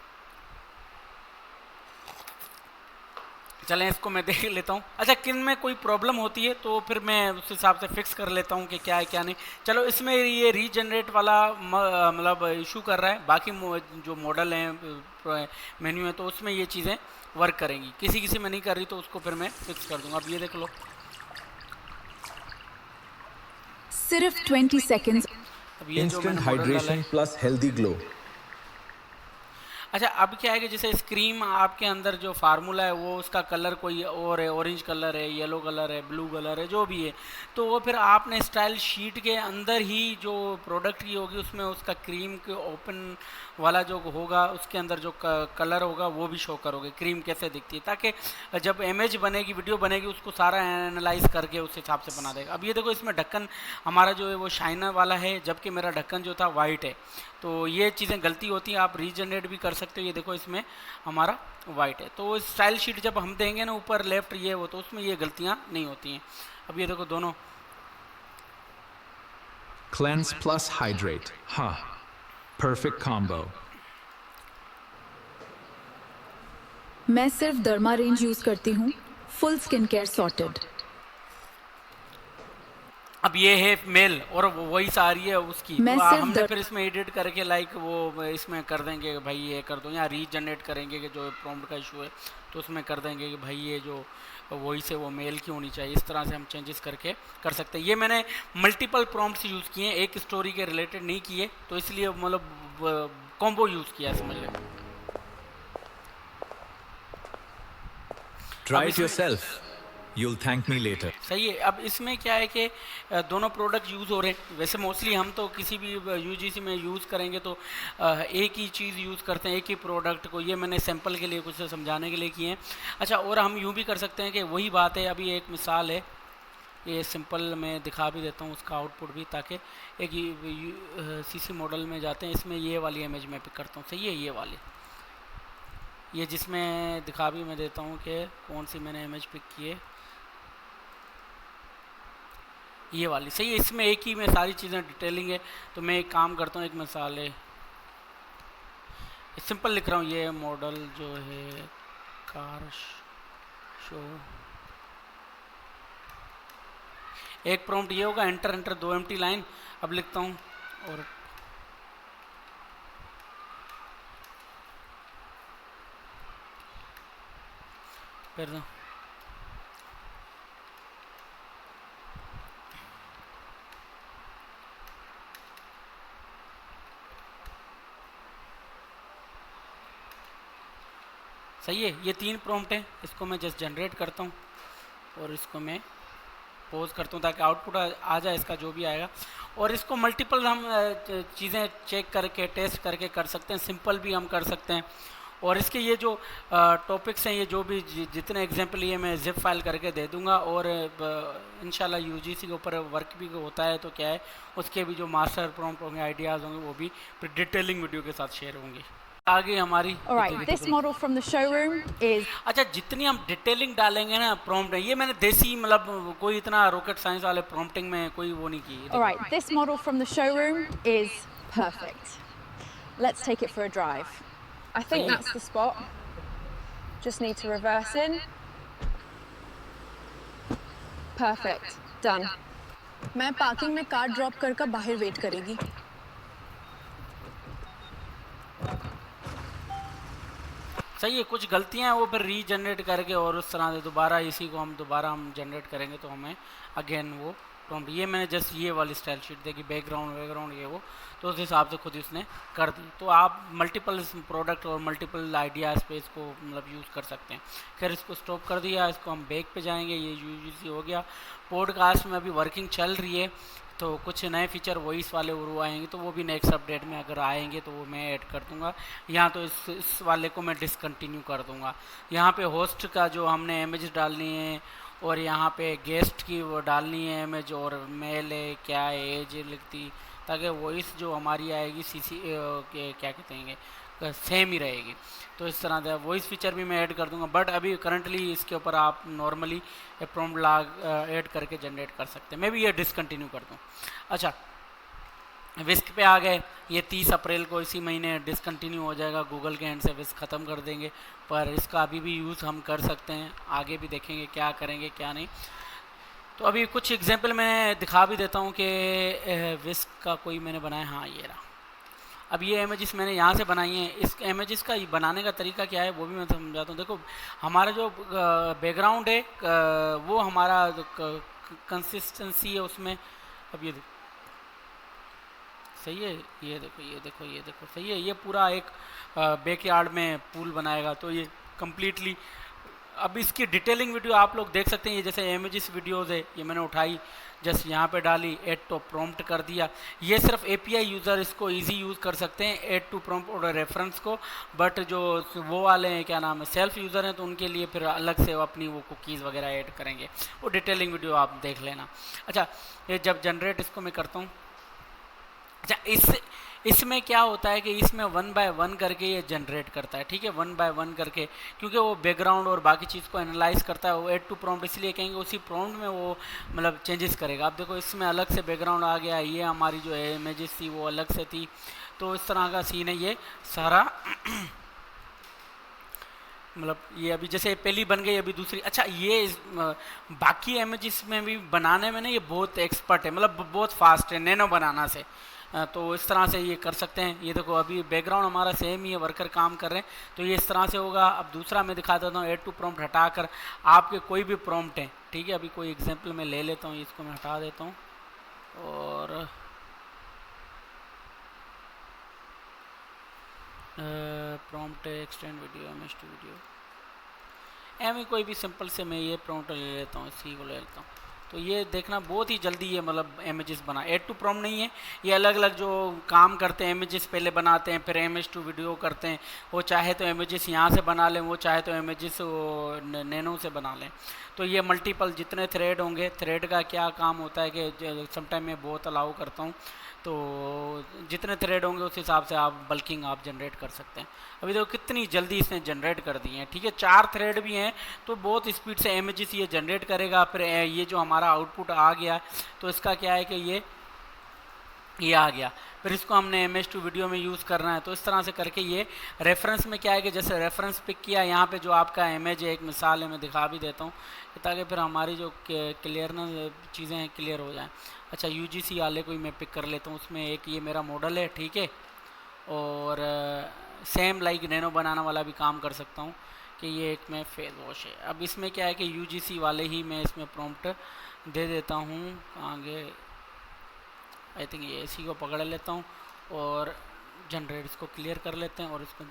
चलें इसको मैं देख लेता हूँ। अच्छा किन में कोई प्रॉब्लम होती है तो फिर मैं उस हिसाब से फिक्स कर लेता हूँ कि क्या है क्या नहीं। चलो इसमें ये रीजनरेट वाला मतलब इशू कर रहा है। बाकी जो मॉडल हैं मेन्यू है तो उसमें ये चीज़ें वर्क करेंगी। किसी किसी में नहीं कर रही तो उसको फिर मैं फिक्स कर दूँगा। अब ये देख लो, सिर्फ 20 सेकंड्स। अब ये जो Instant मैंने मॉडल डाला hydration है। plus healthy glow. अच्छा अब क्या है कि जैसे स्क्रीम आपके अंदर जो फार्मूला है वो उसका कलर कोई और है, ऑरेंज कलर है, येलो कलर है, ब्लू कलर है, जो भी है, तो वो फिर आपने स्टाइल शीट के अंदर ही जो प्रोडक्ट की होगी उसमें उसका क्रीम के ओपन वाला जो होगा उसके अंदर जो कलर होगा वो भी शो करोगे, क्रीम कैसे दिखती है, ताकि जब इमेज बनेगी, वीडियो बनेगी, उसको सारा एनालाइज करके उस हिसाब से बना देगा। अब ये देखो इसमें ढक्कन हमारा जो है वो शाइनर वाला है, जबकि मेरा ढक्कन जो था वाइट है। तो ये चीज़ें गलती होती हैं, आप रीजनरेट भी कर सकते हो। ये देखो इसमें हमारा वाइट है, तो स्टाइल शीट जब हम देंगे ना ऊपर लेफ्ट ये वो, तो उसमें ये गलतियाँ नहीं होती हैं। अब ये देखो दोनों, Cleanse plus hydrate. Huh. Perfect combo. मैं सिर्फ दर्मा रेंज यूज करती हूँ, फुल स्किन केयर सॉर्टेड। अब ये है मेल और वॉइस आ रही है उसकी, मैं तो सिर्फ हमने फिर इसमें एडिट करके लाइक वो इसमें कर देंगे भाई ये कर दो, या रीजनरेट करेंगे कि जो प्रॉम्प्ट का इशू है तो उसमें कर देंगे कि भाई ये जो वॉइस है वो मेल की होनी चाहिए। इस तरह से हम चेंजेस करके कर सकते हैं। ये मैंने मल्टीपल प्रॉम्प्ट्स यूज़ किए हैं, एक स्टोरी के रिलेटेड नहीं किए, तो इसलिए मतलब कॉम्बो यूज़ किया समझ लें। Try अब it yourself. You'll thank me later. सही है। अब इसमें क्या है कि दोनों प्रोडक्ट यूज़ हो रहे हैं। वैसे मोस्टली हम तो किसी भी यूजीसी में यूज़ करेंगे तो एक ही चीज़ यूज़ करते हैं, एक ही प्रोडक्ट को। ये मैंने सैंपल के लिए कुछ समझाने के लिए किए हैं। अच्छा और हम यूँ भी कर सकते हैं कि वही बात है, अभी एक मिसाल है, ये सिंपल मैं दिखा भी देता हूँ उसका आउटपुट भी, ताकि एक सीसी मॉडल में जाते हैं, इसमें ये वाली इमेज मैं पिक करता हूँ। सही है, ये वाली, ये जिसमें दिखा भी मैं देता हूँ कि कौन सी मैंने इमेज पिक की है, ये वाली। सही है, इसमें एक ही में सारी चीज़ें डिटेलिंग है। तो मैं एक काम करता हूँ, एक मिसाल है, सिंपल लिख रहा हूँ, ये मॉडल जो है कार शो एक प्रॉम्प्ट ये होगा, एंटर एंटर 2 एम्प्टी लाइन। अब लिखता हूँ और फिर दो सही है। ये 3 प्रॉम्प्ट है, इसको मैं जस्ट जनरेट करता हूँ और इसको मैं पोज करता हूँ ताकि आउटपुट आ जाए इसका जो भी आएगा। और इसको मल्टीपल हम चीज़ें चेक करके टेस्ट करके कर सकते हैं, सिंपल भी हम कर सकते हैं। और इसके ये जो टॉपिक्स हैं, ये जो भी जितने एग्जांपल ये मैं जिप फाइल करके दे दूंगा। और इंशाल्लाह यूजीसी के ऊपर वर्क भी होता है तो क्या है, उसके भी जो मास्टर प्रॉम्प्ट होंगे, आइडियाज़ होंगे, वो भी फिर डिटेलिंग वीडियो के साथ शेयर होंगे। आगे हमारी Alright, this model from the showroom is अच्छा, जितनी हम डिटेलिंग डालेंगे ना प्रॉम्प्ट, ये मैंने देसी मतलब कोई इतना रॉकेट साइंस वाले प्रॉम्प्टिंग में कोई वो नहीं की। alright, this model from the showroom is perfect. Let's take it for a drive. I think that's the spot. Just need to reverse in. Perfect. Done. मैं पार्किंग में कार ड्रॉप कर बाहर वेट करेगी। सही है। कुछ गलतियां हैं वो फिर रीजनरेट करके और उस तरह से दोबारा इसी को हम जनरेट करेंगे तो हमें अगेन वो प्रॉम्प्ट। ये मैंने जस्ट ये वाली स्टाइल शीट देखी, बैकग्राउंड ये वो, तो उस हिसाब से खुद उसने कर दी। तो आप मल्टीपल प्रोडक्ट और मल्टीपल आइडियाज़ पे इसको मतलब यूज़ कर सकते हैं। खैर इसको स्टॉप कर दिया, इसको हम बैक पे जाएंगे। ये यूजीसी हो गया। पॉडकास्ट में अभी वर्किंग चल रही है, तो कुछ नए फीचर वॉइस वाले वो आएंगे तो वो भी नेक्स्ट अपडेट में अगर आएंगे तो वो मैं ऐड कर दूंगा। यहाँ तो इस वाले को मैं डिसकंटिन्यू कर दूंगा। यहाँ पे होस्ट का जो हमने इमेज डालनी है और यहाँ पे गेस्ट की वो डालनी है इमेज, और मेल है क्या है, एज लिखती, ताकि वॉइस जो हमारी आएगी क्या कहते हैं सेम ही रहेगी। तो इस तरह से वॉइस फीचर भी मैं ऐड कर दूंगा, बट अभी करंटली इसके ऊपर आप नॉर्मली प्रॉम्प्ट लॉग ऐड करके जनरेट कर सकते हैं। मैं भी ये डिसकंटिन्यू कर दूँ। अच्छा, विस्क पे आ गए। ये 30 अप्रैल को इसी महीने डिसकंटिन्यू हो जाएगा, गूगल के एंड से विस्क ख़त्म कर देंगे, पर इसका अभी भी यूज़ हम कर सकते हैं। आगे भी देखेंगे क्या करेंगे क्या नहीं। तो अभी कुछ एग्जांपल मैं दिखा भी देता हूँ कि विस्क का कोई मैंने बनाया। हाँ, ये रहा। अब ये इमेजेस मैंने यहाँ से बनाई हैं। इस इमेजेस का बनाने का तरीका क्या है वो भी मैं समझाता हूँ। देखो, हमारा जो बैकग्राउंड है वो हमारा कंसिस्टेंसी है उसमें। अब ये देखो, सही है। ये देखो सही है। ये पूरा एक बैकयार्ड में पूल बनाएगा, तो ये कम्प्लीटली। अब इसकी डिटेलिंग वीडियो आप लोग देख सकते हैं। ये जैसे इमेजेस वीडियोस है, ये मैंने उठाई, जस्ट यहाँ पे डाली, ऐड टू प्रॉम्प्ट कर दिया। ये सिर्फ एपीआई यूज़र इसको इजी यूज़ कर सकते हैं, ऐड टू प्रॉम्प्ट और रेफरेंस को। बट जो वो वाले हैं, क्या नाम है, सेल्फ यूज़र हैं, तो उनके लिए फिर अलग से अपनी वो कुकीज़ वगैरह ऐड करेंगे। वो डिटेलिंग वीडियो आप देख लेना। अच्छा, ये जब जनरेट इसको मैं करता हूँ, अच्छा इसमें क्या होता है कि इसमें 1 बाय 1 करके ये जनरेट करता है। ठीक है, 1 बाय 1 करके, क्योंकि वो बैकग्राउंड और बाकी चीज़ को एनालाइज करता है। वो ऐड टू प्रॉम्प्ट इसलिए कहेंगे, उसी प्रॉम्प्ट में वो मतलब चेंजेस करेगा। आप देखो, इसमें अलग से बैकग्राउंड आ गया, ये हमारी जो है इमेजेस थी वो अलग से थी। तो इस तरह का सीन है ये सारा। मतलब ये अभी जैसे पहली बन गई, अभी दूसरी। अच्छा, ये बाकी इमेजेस में भी बनाने में ना ये बहुत एक्सपर्ट है, मतलब बहुत फास्ट है नैनो बनाना से। तो इस तरह से ये कर सकते हैं। ये देखो, अभी बैकग्राउंड हमारा सेम ही है, वर्कर काम कर रहे हैं, तो ये इस तरह से होगा। अब दूसरा मैं दिखा देता हूँ, ऐड टू प्रॉम्प्ट हटाकर आपके कोई भी प्रॉम्प्ट है, ठीक है, अभी कोई एग्जांपल मैं ले लेता हूँ, इसको मैं हटा देता हूँ और prompt extend video, MS to video, एम कोई भी सिंपल से मैं ये प्रॉम्प्ट ले लेता हूँ, इसी को ले लेता हूँ। तो ये देखना बहुत ही जल्दी ये मतलब इमेजेस बना। ऐड टू प्रॉम्प्ट नहीं है, ये अलग अलग जो काम करते हैं, इमेजेस पहले बनाते हैं फिर एमएस टू वीडियो करते हैं। वो चाहे तो इमेजेस यहाँ से बना लें, वो चाहे तो इमेजेस नैनो से बना लें। तो ये मल्टीपल जितने थ्रेड होंगे, थ्रेड का क्या काम होता है कि समटाइम मैं बहुत अलाउ करता हूँ, तो जितने थ्रेड होंगे उस हिसाब से आप बल्किंग आप जनरेट कर सकते हैं। अभी देखो कितनी जल्दी इसने जनरेट कर दी है। ठीक है, 4 थ्रेड भी हैं, तो बहुत स्पीड से इमेजेस ये जनरेट करेगा। फिर ये जो हमारा आउटपुट आ गया, तो इसका क्या है कि ये ये आ गया। फिर इसको हमने MS2 वीडियो में यूज़ करना है, तो इस तरह से करके ये रेफरेंस में क्या है कि जैसे रेफरेंस पिक किया, यहाँ पे जो आपका इमेज है, एक मिसाल है, मैं दिखा भी देता हूँ ताकि फिर हमारी जो क्लियर ना चीज़ें हैं क्लियर हो जाएं। अच्छा, UGC वाले को ही मैं पिक कर लेता हूँ, उसमें एक ये मेरा मॉडल है, ठीक है। और सेम लाइक नैनो बनाना वाला भी काम कर सकता हूँ कि ये एक में फेस वॉश है। अब इसमें क्या है कि UGC वाले ही मैं इसमें प्रॉम्प्ट दे देता हूँ आगे, आई थिंक ये इसी को पकड़ लेता हूँ और जनरेट इसको क्लियर कर लेते हैं और इसको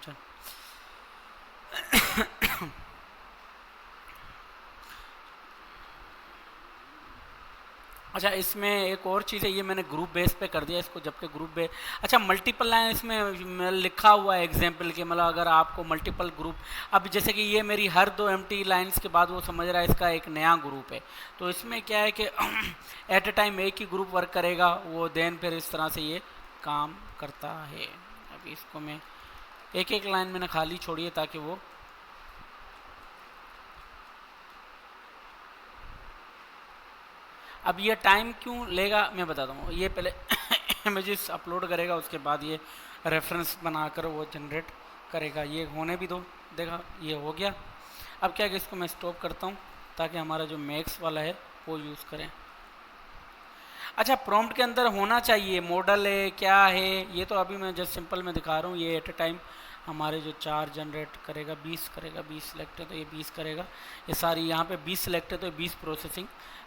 अच्छा, इसमें एक और चीज़ है, ये मैंने ग्रुप बेस पे कर दिया इसको, जबकि ग्रुप बेस, अच्छा मल्टीपल लाइन इसमें लिखा हुआ है एग्जाम्पल के, मतलब अगर आपको मल्टीपल ग्रुप, अब जैसे कि ये मेरी हर 2 एम्प्टी लाइंस के बाद वो समझ रहा है इसका एक नया ग्रुप है, तो इसमें क्या है कि एट अ टाइम एक ही ग्रुप वर्क करेगा वो, देन फिर इस तरह से ये काम करता है। अभी इसको मैं एक एक लाइन मैंने खाली छोड़ी है ताकि वो, अब ये टाइम क्यों लेगा मैं बताता हूँ। ये पहले इमेजेस अपलोड करेगा, उसके बाद ये रेफरेंस बनाकर वो जनरेट करेगा। ये होने भी दो, देखा ये हो गया। अब क्या है कि इसको मैं स्टॉप करता हूँ ताकि हमारा जो मैक्स वाला है वो यूज़ करें। अच्छा, प्रॉम्प्ट के अंदर होना चाहिए मॉडल है क्या है, ये तो अभी मैं जस्ट सिंपल में दिखा रहा हूँ। ये एट अ टाइम हमारे जो 4 जनरेट करेगा, 20 करेगा, 20 सिलेक्ट है तो ये 20 करेगा, ये सारी यहाँ पे 20 सिलेक्ट है तो ये 20 प्रोसेसिंग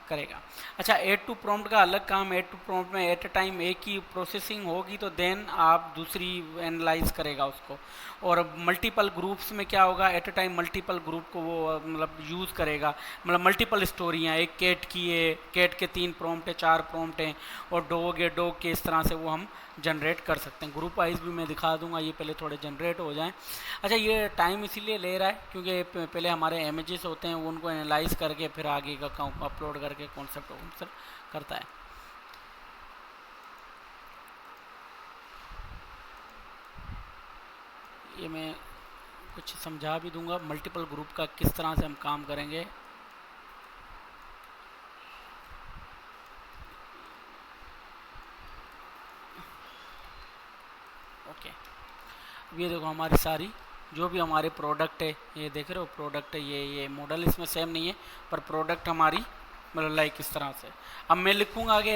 करेगा। अच्छा, ऐड टू प्रॉम्प्ट का अलग काम, ऐड टू प्रॉम्प्ट में एट अ टाइम एक ही प्रोसेसिंग होगी तो देन आप दूसरी एनालाइज करेगा उसको। और मल्टीपल ग्रुप्स में क्या होगा, at a time multiple group को वो मतलब यूज़ करेगा, मतलब मल्टीपल स्टोरियाँ, एक कैट की है, कैट के 3 प्रॉम्प्ट है, 4 प्रॉम्प्ट हैं, और डॉग है, डॉग के, इस तरह से वो हम जनरेट कर सकते हैं। ग्रुप वाइज भी मैं दिखा दूंगा, ये पहले थोड़े जनरेट हो जाएं। अच्छा, ये टाइम इसीलिए ले रहा है क्योंकि पहले हमारे इमेजेस होते हैं, वो उनको एनालाइज करके फिर आगे का काम अपलोड करके कॉन्सेप्ट करता है। ये मैं कुछ समझा भी दूंगा मल्टीपल ग्रुप का किस तरह से हम काम करेंगे। ओके, अब ये देखो हमारी सारी जो भी हमारे प्रोडक्ट है, ये देख रहे हो प्रोडक्ट है, ये मॉडल इसमें सेम नहीं है पर प्रोडक्ट हमारी मतलब लाइक इस तरह से। अब मैं लिखूंगा आगे,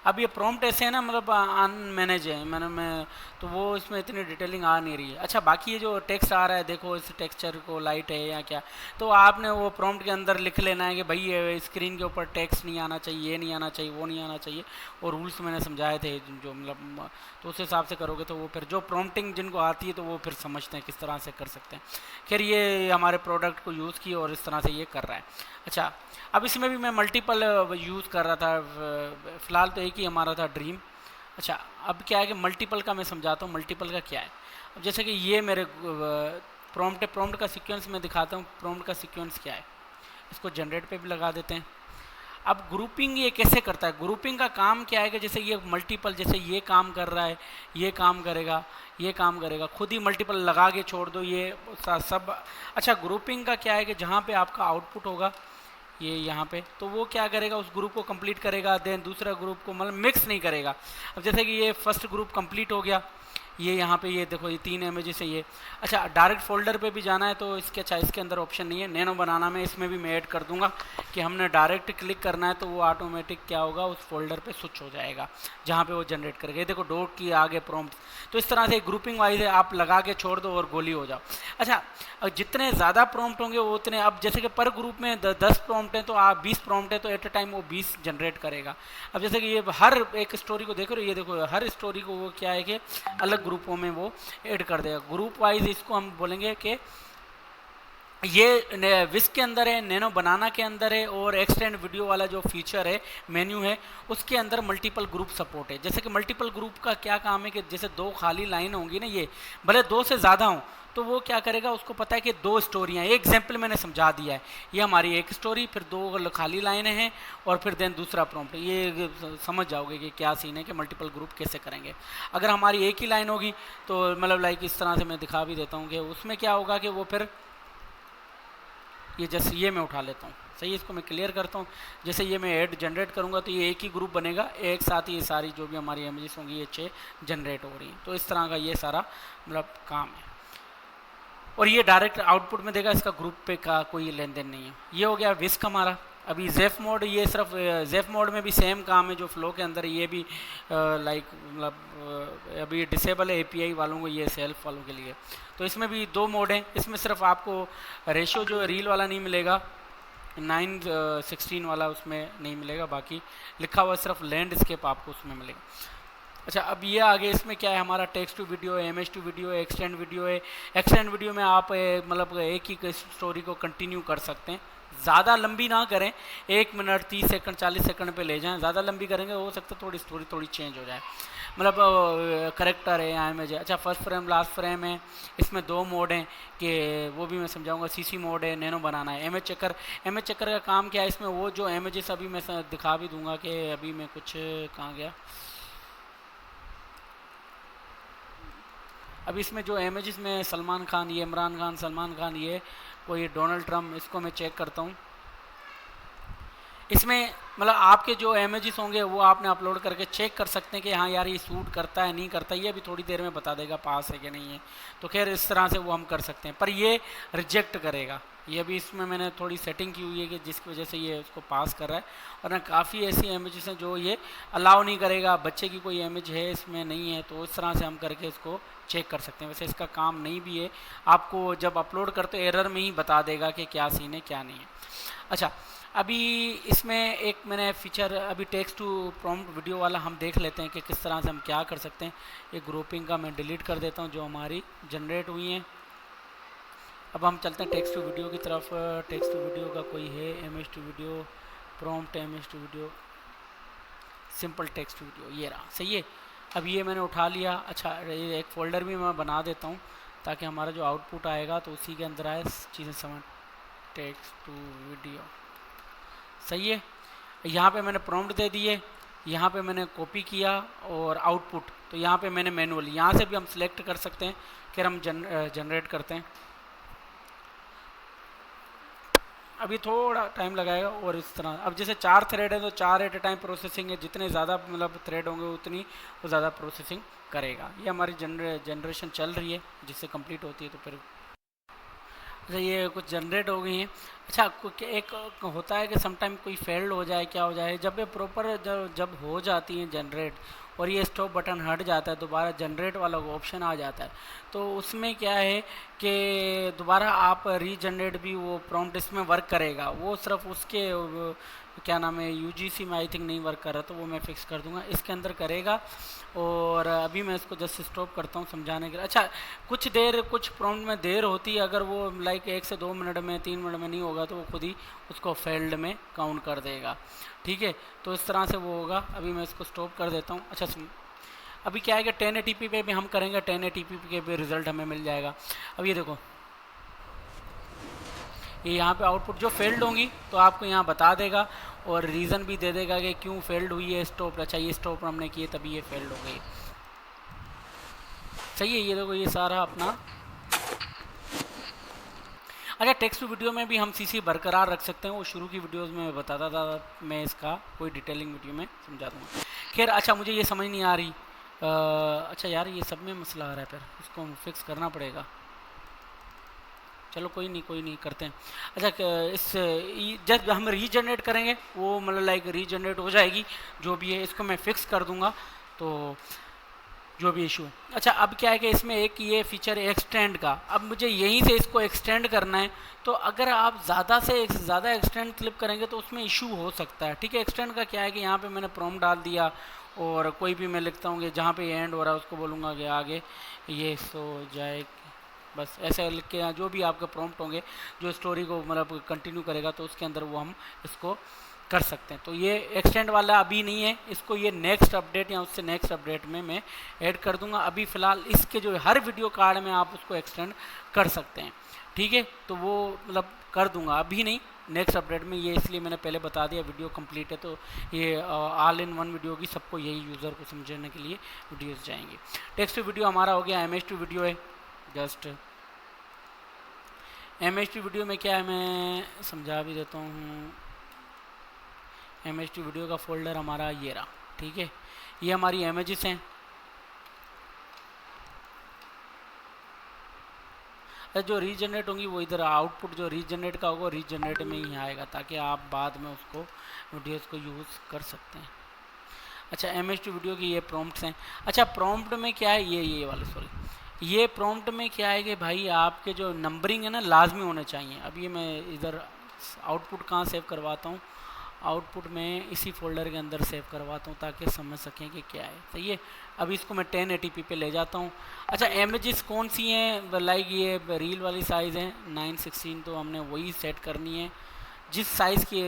अब ये प्रॉम्प्ट ऐसे है ना, मतलब अनमैनेज है मैं तो वो इसमें इतनी डिटेलिंग आ नहीं रही है। अच्छा, बाकी ये जो टेक्स्ट आ रहा है, देखो इस टेक्सचर को लाइट है या क्या, तो आपने वो प्रॉम्प्ट के अंदर लिख लेना है कि भाई ये स्क्रीन के ऊपर टेक्स्ट नहीं आना चाहिए, ये नहीं आना चाहिए, वो नहीं आना चाहिए, और रूल्स मैंने समझाए थे जो मतलब, तो उस हिसाब से करोगे तो वो फिर जो प्रॉम्प्टिंग जिनको आती है तो वो फिर समझते हैं किस तरह से कर सकते हैं। खैर, ये हमारे प्रोडक्ट को यूज़ किया और इस तरह से ये कर रहा है। अच्छा, अब इसमें भी मैं मल्टीपल यूज़ कर रहा था, फ़िलहाल तो एक ही हमारा था ड्रीम। अच्छा, अब क्या है कि मल्टीपल का मैं समझाता हूँ मल्टीपल का क्या है। अब जैसे कि ये मेरे प्रॉम्प्ट का सीक्वेंस मैं दिखाता हूँ, प्रॉम्प्ट का सीक्वेंस क्या है, इसको जनरेट पे भी लगा देते हैं। अब ग्रुपिंग ये कैसे करता है, ग्रुपिंग का काम क्या है कि जैसे ये मल्टीपल, जैसे ये काम कर रहा है, ये काम करेगा, ये काम करेगा, खुद ही मल्टीपल लगा के छोड़ दो ये सब। अच्छा, ग्रुपिंग का क्या है कि जहाँ पे आपका आउटपुट होगा ये यहाँ पे, तो वो क्या करेगा, उस ग्रुप को कंप्लीट करेगा, देन दूसरा ग्रुप को मतलब मिक्स नहीं करेगा। अब जैसे कि ये फर्स्ट ग्रुप कंप्लीट हो गया, ये यहाँ पे ये देखो ये 3 इमेजेस है ये। अच्छा, डायरेक्ट फोल्डर पे भी जाना है तो इसके, अच्छा इसके अंदर ऑप्शन नहीं है, नैनो बनाना में इसमें भी मैं ऐड कर दूंगा कि हमने डायरेक्ट क्लिक करना है तो वो ऑटोमेटिक क्या होगा, उस फोल्डर पे स्विच हो जाएगा जहाँ पे वो जनरेट करेगा। ये देखो डॉट की आगे प्रॉम्प्ट, तो इस तरह से ग्रुपिंग वाइज है, आप लगा के छोड़ दो और गोली हो जाओ। अच्छा, जितने ज़्यादा प्रॉम्प्ट होंगे वो उतने, अब जैसे कि पर ग्रुप में 10 प्रॉम्प्ट हैं तो आप 20 प्रॉम्प्ट है तो एट अ टाइम वो 20 जनरेट करेगा। अब जैसे कि ये हर एक स्टोरी को देख रहे हो, ये देखो हर स्टोरी को वो क्या है कि अलग ग्रुपों में वो ऐड कर देगा ग्रुप वाइज। इसको हम बोलेंगे कि ये विस्क के अंदर है, नैनो बनाना के अंदर है, और एक्सटेंड वीडियो वाला जो फीचर है मेन्यू है उसके अंदर मल्टीपल ग्रुप सपोर्ट है। जैसे कि मल्टीपल ग्रुप का क्या काम है कि जैसे 2 खाली लाइन होंगी ना, ये भले 2 से ज़्यादा हों तो वो क्या करेगा, उसको पता है कि 2 स्टोरियाँ, एक एग्जाम्पल मैंने समझा दिया है, ये हमारी एक स्टोरी, फिर 2 खाली लाइनें हैं और फिर देन दूसरा प्रॉम्प्ट, ये समझ जाओगे कि क्या सीन है कि मल्टीपल ग्रुप कैसे करेंगे। अगर हमारी एक ही लाइन होगी तो मतलब लाइक इस तरह से मैं दिखा भी देता हूँ कि उसमें क्या होगा कि वो फिर ये जैसे ये मैं उठा लेता हूँ, सही है, इसको मैं क्लियर करता हूँ। जैसे ये मैं ऐड जनरेट करूँगा तो ये एक ही ग्रुप बनेगा, एक साथ ही ये सारी जो भी हमारी इमेजेस होंगी ये 6 जनरेट हो रही हैं। तो इस तरह का ये सारा मतलब काम है, और ये डायरेक्ट आउटपुट में देगा, इसका ग्रुप पे का कोई लेन देन नहीं है। ये हो गया विस्क हमारा। अभी जेफ मोड, ये सिर्फ जेफ मोड में भी सेम काम है जो फ्लो के अंदर, ये भी लाइक मतलब अभी डिसेबल है एपीआई वालों को, ये सेल्फ वालों के लिए। तो इसमें भी 2 मोड हैं, इसमें सिर्फ आपको रेशियो जो रील वाला नहीं मिलेगा, 9:16 वाला उसमें नहीं मिलेगा, बाकी लिखा हुआ सिर्फ लैंडस्केप आपको उसमें मिलेगा। अच्छा, अब ये आगे इसमें क्या है, हमारा टेक्स्ट टू वीडियो है, इमेज टू वीडियो है, एक्सटेंड वीडियो है। एक्सटेंड वीडियो में आप मतलब एक ही स्टोरी को कंटिन्यू कर सकते हैं, ज़्यादा लंबी ना करें, 1 मिनट 30 सेकंड 40 सेकंड पे ले जाएं। ज़्यादा लंबी करेंगे हो सकता है थोड़ी स्टोरी थोड़ी चेंज हो जाए, मतलब करेक्टर है या इमेज है। अच्छा, फर्स्ट फ्रेम लास्ट फ्रेम है, इसमें 2 मोड हैं कि वो भी मैं समझाऊंगा। सीसी मोड है, नैनो बनाना है। इमेज चेकर, इमेज चेकर का काम क्या है, इसमें वो जो इमेजेस अभी मैं दिखा भी दूंगा कि अभी मैं कुछ कहाँ गया, अब इसमें जो इमेजेस में सलमान खान, ये इमरान खान, सलमान खान, ये कोई डोनाल्ड ट्रम्प, इसको मैं चेक करता हूँ। इसमें मतलब आपके जो इमेजेस होंगे वो आपने अपलोड करके चेक कर सकते हैं कि हाँ यार ये शूट करता है नहीं करता, ये अभी थोड़ी देर में बता देगा पास है कि नहीं है। तो खैर इस तरह से वो हम कर सकते हैं, पर ये रिजेक्ट करेगा। ये अभी इसमें मैंने थोड़ी सेटिंग की हुई है कि जिसकी वजह से ये उसको पास कर रहा है, और ना काफ़ी ऐसी इमेजेस हैं जो ये अलाउ नहीं करेगा। बच्चे की कोई इमेज है इसमें नहीं है, तो इस तरह से हम करके इसको चेक कर सकते हैं। वैसे इसका काम नहीं भी है, आपको जब अपलोड करते एरर में ही बता देगा कि क्या सीन है क्या नहीं है। अच्छा, अभी इसमें एक मैंने फीचर, अभी टेक्स्ट टू प्रॉम्प्ट वीडियो वाला हम देख लेते हैं कि किस तरह से हम क्या कर सकते हैं। ये ग्रुपिंग का मैं डिलीट कर देता हूँ जो हमारी जनरेट हुई हैं। अब हम चलते हैं टेक्स्ट टू वीडियो की तरफ। टेक्स्ट टू वीडियो का कोई है, image to video, prompt image to video, simple text to video, ये रहा। सही है, अब ये मैंने उठा लिया। अच्छा, ये एक फ़ोल्डर भी मैं बना देता हूँ ताकि हमारा जो आउटपुट आएगा तो उसी के अंदर आए चीज़ें समझ। टेक्स्ट टू वीडियो, सही है। यहाँ पे मैंने प्रॉम्प्ट दे दिए, यहाँ पे मैंने कॉपी किया, और आउटपुट तो यहाँ पे मैंने मैनुअल, यहाँ से भी हम सिलेक्ट कर सकते हैं कि हम जनरेट करते हैं। अभी थोड़ा टाइम लगाएगा, और इस तरह अब जैसे 4 थ्रेड है तो 4 एट ए टाइम प्रोसेसिंग है, जितने ज़्यादा मतलब थ्रेड होंगे उतनी वो ज़्यादा प्रोसेसिंग करेगा। ये हमारी जनरेशन चल रही है, जिससे कंप्लीट होती है तो फिर अच्छा ये कुछ जनरेट हो गई हैं। अच्छा, एक होता है कि समटाइम कोई फेल्ड हो जाए, क्या हो जाए, जब ये प्रॉपर जब हो जाती हैं जनरेट और ये स्टॉप बटन हट जाता है, दोबारा जनरेट वाला ऑप्शन आ जाता है, तो उसमें क्या है कि दोबारा आप रीजनरेट भी वो प्रॉम्प्ट इसमें वर्क करेगा। वो सिर्फ उसके क्या नाम है यूजीसी में आई थिंक नहीं वर्क कर रहा, तो वो मैं फिक्स कर दूंगा, इसके अंदर करेगा। और अभी मैं इसको जस्ट स्टॉप करता हूँ समझाने के लिए। अच्छा, कुछ देर कुछ प्रॉम्प्ट में देर होती है, अगर वो लाइक 1 से 2 मिनट में 3 मिनट में नहीं होगा तो वो खुद ही उसको फेल्ड में काउंट कर देगा। ठीक है, तो इस तरह से वो होगा। अभी मैं इसको स्टॉप कर देता हूँ। अच्छा, अभी क्या है कि 1080p पे भी हम करेंगे, 1080p के भी रिजल्ट हमें मिल जाएगा। अब ये देखो, ये यहाँ पे आउटपुट जो फेल्ड होंगी तो आपको यहाँ बता देगा, और रीज़न भी दे देगा कि क्यों फेल्ड हुई है स्टॉप। अच्छा, ये स्टॉप हमने किए तभी ये फेल्ड हो गई। सही है, ये देखो ये सारा अपना। अच्छा, टेक्स्ट टू वीडियो में भी हम सीसी बरकरार रख सकते हैं, वो शुरू की वीडियोस में मैं बताता था, मैं इसका कोई डिटेलिंग वीडियो में समझा दूँगा। खैर, अच्छा मुझे ये समझ नहीं आ रही। अच्छा यार, ये सब में मसला आ रहा है, फिर इसको फिक्स करना पड़ेगा। चलो कोई नहीं करते हैं। अच्छा, जब हम रीजनरेट करेंगे वो मतलब लाइक रीजनरेट हो जाएगी जो भी है, इसको मैं फिक्स कर दूंगा तो जो भी इशू है। अच्छा, अब क्या है कि इसमें एक ये फीचर है एक्सटेंड का। अब मुझे यहीं से इसको एक्सटेंड करना है, तो अगर आप ज़्यादा से ज़्यादा एक्सटेंड क्लिप करेंगे तो उसमें इशू हो सकता है। ठीक है, एक्सटेंड का क्या है कि यहाँ पे मैंने प्रॉम्प्ट डाल दिया, और कोई भी मैं लिखता हूँ कि जहाँ पे एंड हो रहा है उसको बोलूँगा कि आगे ये सो जाए, बस ऐसे लिख के जो भी आपके प्रॉम्प्ट होंगे जो स्टोरी को मतलब कंटिन्यू करेगा तो उसके अंदर वो हम इसको कर सकते हैं। तो ये एक्सटेंड वाला अभी नहीं है, इसको ये नेक्स्ट अपडेट या उससे नेक्स्ट अपडेट में मैं ऐड कर दूंगा। अभी फ़िलहाल इसके जो हर वीडियो कार्ड में आप उसको एक्सटेंड कर सकते हैं। ठीक है, तो वो मतलब कर दूंगा, अभी नहीं, नेक्स्ट अपडेट में। ये इसलिए मैंने पहले बता दिया, वीडियो कंप्लीट है तो ये ऑल इन वन वीडियो की, सबको यही यूज़र को समझने के लिए वीडियोज़ जाएंगे। टेक्स्ट टू वीडियो हमारा हो गया, इमेज टू वीडियो है। जस्ट MHT वीडियो में क्या है मैं समझा भी देता हूँ। MHT वीडियो का फोल्डर हमारा ये रहा, ठीक है। ये हमारी इमेजेस हैं। जो रीजनरेट होंगी वो इधर आउटपुट जो रीजनरेट का होगा रीजनरेट में ही आएगा, ताकि आप बाद में उसको वीडियोस को यूज़ कर सकते हैं। अच्छा, MHT वीडियो की ये प्रॉम्प्ट्स हैं। अच्छा, प्रॉम्प्ट में क्या है, ये वाले सॉरी, ये प्रॉम्प्ट में क्या है कि भाई आपके जो नंबरिंग है ना लाजमी होने चाहिए। अब ये मैं इधर आउटपुट कहाँ सेव करवाता हूँ, आउटपुट में इसी फोल्डर के अंदर सेव करवाता हूँ ताकि समझ सकें कि क्या है। सही है। अब इसको मैं 1080p पे ले जाता हूँ। अच्छा, इमेजेस कौन सी हैं, लाइक ये रील वाली साइज़ है 9:16, तो हमने वही सेट करनी है। जिस साइज़ की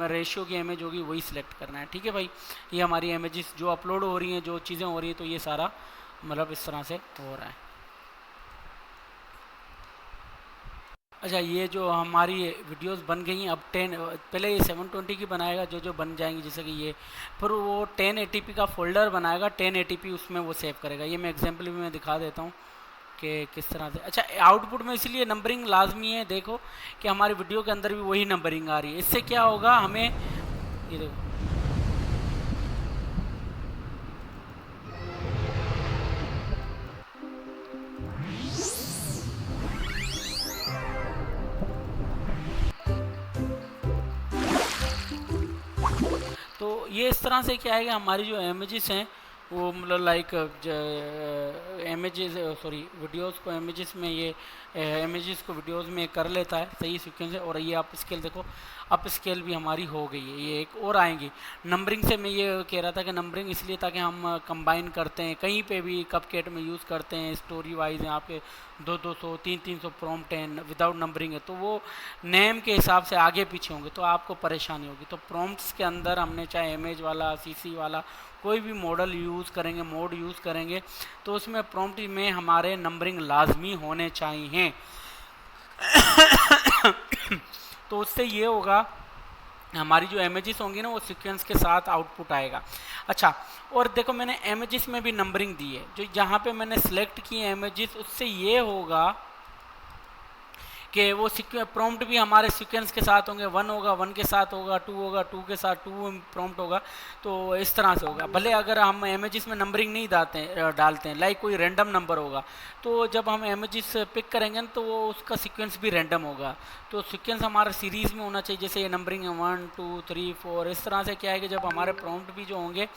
रेशियो की इमेज होगी वही सिलेक्ट करना है, ठीक है भाई। ये हमारी इमेजेस जो अपलोड हो रही हैं, जो चीज़ें हो रही हैं, तो ये सारा मतलब इस तरह से हो रहा है। अच्छा, ये जो हमारी वीडियोस बन गई हैं, अब 10 पहले ये 720 की बनाएगा जो बन जाएंगी, जैसे कि ये, फिर वो 1080p का फोल्डर बनाएगा, 1080p उसमें वो सेव करेगा। ये मैं एग्जांपल भी मैं दिखा देता हूँ कि किस तरह से। अच्छा, आउटपुट में इसलिए नंबरिंग लाजमी है, देखो कि हमारी वीडियो के अंदर भी वही नंबरिंग आ रही है। इससे क्या होगा, हमें ये देखो तो ये इस तरह से क्या है कि हमारी जो इमेजेस हैं वो मतलब लाइक इमेजेस सॉरी वीडियोस को इमेजेस में ये इमेजेस को वीडियोस में कर लेता है, सही सीक्वेंस है। और ये अप स्केल देखो, अप स्केल भी हमारी हो गई है। ये एक और आएंगी नंबरिंग से। मैं ये कह रहा था कि नंबरिंग इसलिए ताकि हम कंबाइन करते हैं, कहीं पे भी कपकेट में यूज़ करते हैं, स्टोरी वाइज हैं आपके 200 300 प्रॉम्प्ट हैं विदाउट नंबरिंग है, तो वो नेम के हिसाब से आगे पीछे होंगे तो आपको परेशानी होगी। तो प्रॉम्प्ट्स के अंदर हमने चाहे इमेज वाला, CC वाला, कोई भी मॉडल यूज़ करेंगे, मोड यूज़ करेंगे, तो उसमें प्रॉम्प्ट में हमारे नंबरिंग लाजमी होने चाहिए। तो उससे ये होगा, हमारी जो इमेजेस होंगी ना वो सीक्वेंस के साथ आउटपुट आएगा। अच्छा, और देखो मैंने इमेजेस में भी नंबरिंग दी है, जो जहाँ पे मैंने सेलेक्ट किए इमेजेस, उससे ये होगा कि वो प्रॉम्प्ट भी हमारे सीक्वेंस के साथ होंगे। 1 होगा 1 के साथ होगा, 2 होगा 2 के साथ 2 प्रॉम्प्ट होगा, तो इस तरह से होगा। भले अगर हम इमेजेस में नंबरिंग नहीं डालते हैं, लाइक कोई रैंडम नंबर होगा, तो जब हम इमेजेस पिक करेंगे तो वो उसका सीक्वेंस भी रैंडम होगा। तो सीक्वेंस हमारा सीरीज़ में होना चाहिए, जैसे ये नंबरिंग है 1 2 3 4। इस तरह से क्या है कि जब हमारे प्रॉम्प्ट भी जो होंगे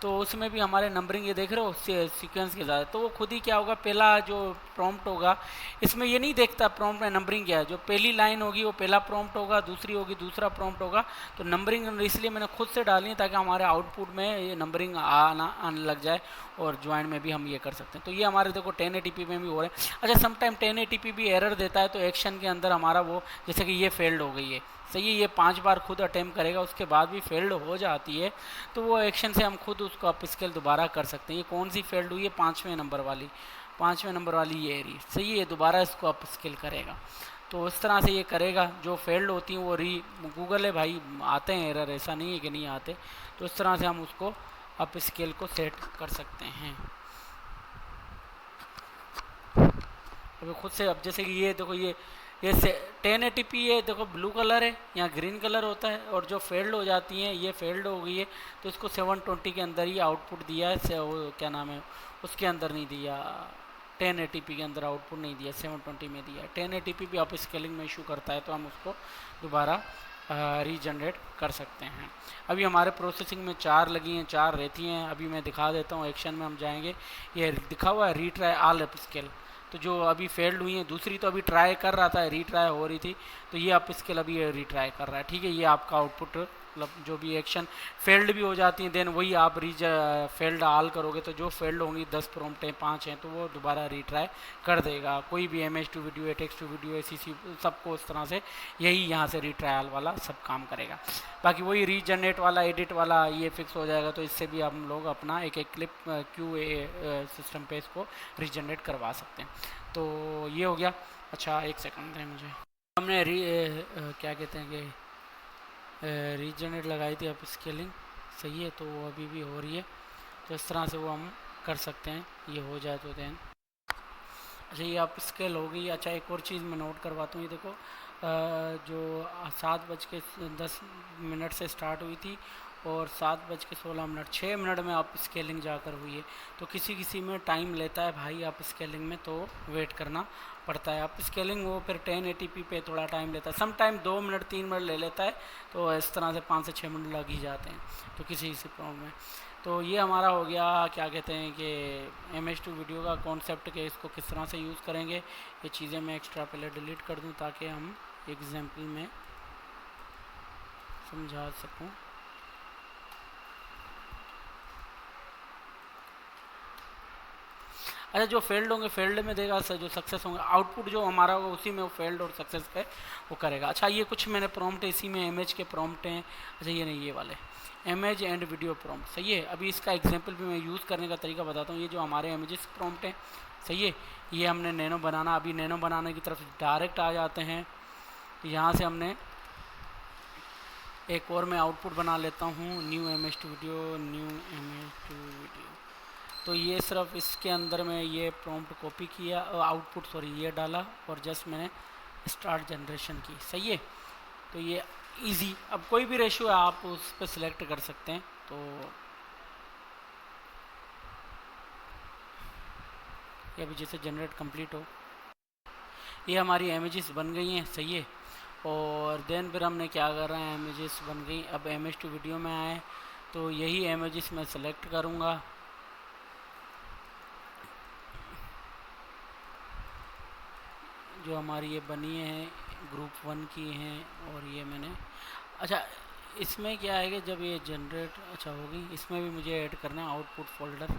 तो उसमें भी हमारे नंबरिंग ये देख रहे हो सीक्वेंस के साथ, तो वो खुद ही क्या होगा, पहला जो प्रॉम्प्ट होगा इसमें ये नहीं देखता प्रॉम्प्ट में नंबरिंग क्या है, जो पहली लाइन होगी वो पहला प्रॉम्प्ट होगा, दूसरी होगी दूसरा प्रॉम्प्ट होगा। तो नंबरिंग इसलिए मैंने खुद से डाली है ताकि हमारे आउटपुट में ये नंबरिंग आने लग जाए, और ज्वाइन में भी हम ये कर सकते हैं। तो ये हमारे देखो 1080p में भी हो रहे हैं। अच्छा, समटाइम 1080p भी एरर देता है, तो एक्शन के अंदर हमारा वो, जैसे कि ये फेल्ड हो गई है, सही है, ये 5 बार खुद अटेम्प्ट करेगा, उसके बाद भी फेल्ड हो जाती है, तो वो एक्शन से हम खुद उसको अप स्केल दोबारा कर सकते हैं। ये कौन सी फेल्ड हुई है, 5वें नंबर वाली ये एरी, सही है, दोबारा इसको अप स्केल करेगा। तो इस तरह से ये करेगा। जो फेल्ड होती हैं वो गूगल है भाई, आते हैं एरर, ऐसा नहीं है कि नहीं आते। तो इस तरह से हम उसको अप स्केल को सेट कर सकते हैं। अभी खुद से, अब जैसे कि ये देखो, ये 1080p है, देखो ब्लू कलर है, यहाँ ग्रीन कलर होता है, और जो फेल्ड हो जाती हैं ये फेल्ड हो गई है, तो इसको 720 के अंदर ही आउटपुट दिया है, वो क्या नाम है, उसके अंदर नहीं दिया, 1080p के अंदर आउटपुट नहीं दिया, 720 में दिया। 1080p भी अप स्केलिंग में इशू करता है, तो हम उसको दोबारा रीजनरेट कर सकते हैं। अभी हमारे प्रोसेसिंग में 4 लगी हैं, 4 रहती हैं। अभी मैं दिखा देता हूँ, एक्शन में हम जाएंगे, ये दिखा हुआ है रीट्राई ऑल अप स्केल, तो जो अभी फेल्ड हुई हैं, दूसरी तो अभी ट्राई कर रहा था, रीट्राई हो रही थी, तो ये अप स्केल अभी ये रीट्राई कर रहा है, ठीक है। ये आपका आउटपुट, मतलब जो भी एक्शन फेल्ड भी हो जाती हैं, देन वही आप फेल्ड ऑल करोगे, तो जो फेल्ड होंगी 10 प्रॉम्प्ट हैं, 5 हैं, तो वो दोबारा रीट्राई कर देगा। कोई भी MH2 वीडियो है, टेक्स्ट टू वीडियो है, CC, सबको इस तरह से यही यहाँ से रीट्रायल वाला सब काम करेगा। बाकी वही रीजनरेट वाला, एडिट वाला ये फिक्स हो जाएगा, तो इससे भी हम लोग अपना एक क्लिप QA सिस्टम पे इसको रीजनरेट करवा सकते हैं। तो ये हो गया। अच्छा, एक सेकंड दें मुझे, हमने क्या कहते हैं कि रीजनरेट लगाई थी अप स्केलिंग, सही है, तो वो अभी भी हो रही है, तो इस तरह से वो हम कर सकते हैं। ये हो जाए तो देन अच्छा ये आप स्केल हो गई। अच्छा एक और चीज़ मैं नोट करवाता हूँ, ये देखो जो 7:10 से स्टार्ट हुई थी और 7:16, 6 मिनट में आप स्केलिंग जाकर हुई है। तो किसी किसी में टाइम लेता है भाई आप स्केलिंग में, तो वेट करना पड़ता है। आप स्केलिंग वो फिर 1080p पे थोड़ा टाइम लेता है, सम टाइम 2 मिनट 3 मिनट ले लेता है, तो इस तरह से 5 से 6 मिनट लग ही जाते हैं तो किसी किसी प्रॉब्लम में। तो ये हमारा हो गया क्या कहते हैं कि MS2 वीडियो का कॉन्सेप्ट के इसको किस तरह से यूज़ करेंगे। ये चीज़ें मैं एक्स्ट्रा पहले डिलीट कर दूं ताकि हम एग्जाम्पल में समझा सकूं। अच्छा जो फेल्ड होंगे फेल्ड में देगा, जो सक्सेस होंगे आउटपुट जो हमारा होगा उसी में वो फेल्ड और सक्सेस पे वो करेगा। अच्छा ये कुछ मैंने प्रॉम्प्ट इसी में इमेज के प्रॉम्प्ट हैं। अच्छा ये नहीं, ये वाले इमेज एंड वीडियो प्रॉम्प्ट, सही है। अभी इसका एग्जांपल भी मैं यूज़ करने का तरीका बताता हूँ। ये जो हमारे इमेजेस प्रॉम्प्ट हैं, सही है, ये हमने नैनो बनाना, अभी नैनो बनाने की तरफ डायरेक्ट आ जाते हैं। यहाँ से हमने एक और मैं आउटपुट बना लेता हूँ, new MS2 video, new MS2 video. तो ये सिर्फ इसके अंदर में ये प्रॉम्प्ट कॉपी किया, आउटपुट सॉरी ये डाला और जस्ट मैंने स्टार्ट जनरेशन की, सही है। तो ये इजी, अब कोई भी रेशियो है आप उस पर सिलेक्ट कर सकते हैं। तो ये अभी जैसे जनरेट कंप्लीट हो, ये हमारी इमेजेस बन गई हैं, सही है। और देन फिर हमने क्या कर रहे हैं, इमेजेस बन गई। अब MS2 वीडियो में आए तो यही इमेजेस मैं सेलेक्ट करूँगा, जो हमारी ये बनी है ग्रुप 1 की हैं। और ये मैंने, अच्छा इसमें क्या है कि जब ये जनरेट अच्छा होगी, इसमें भी मुझे ऐड करना है आउटपुट फोल्डर,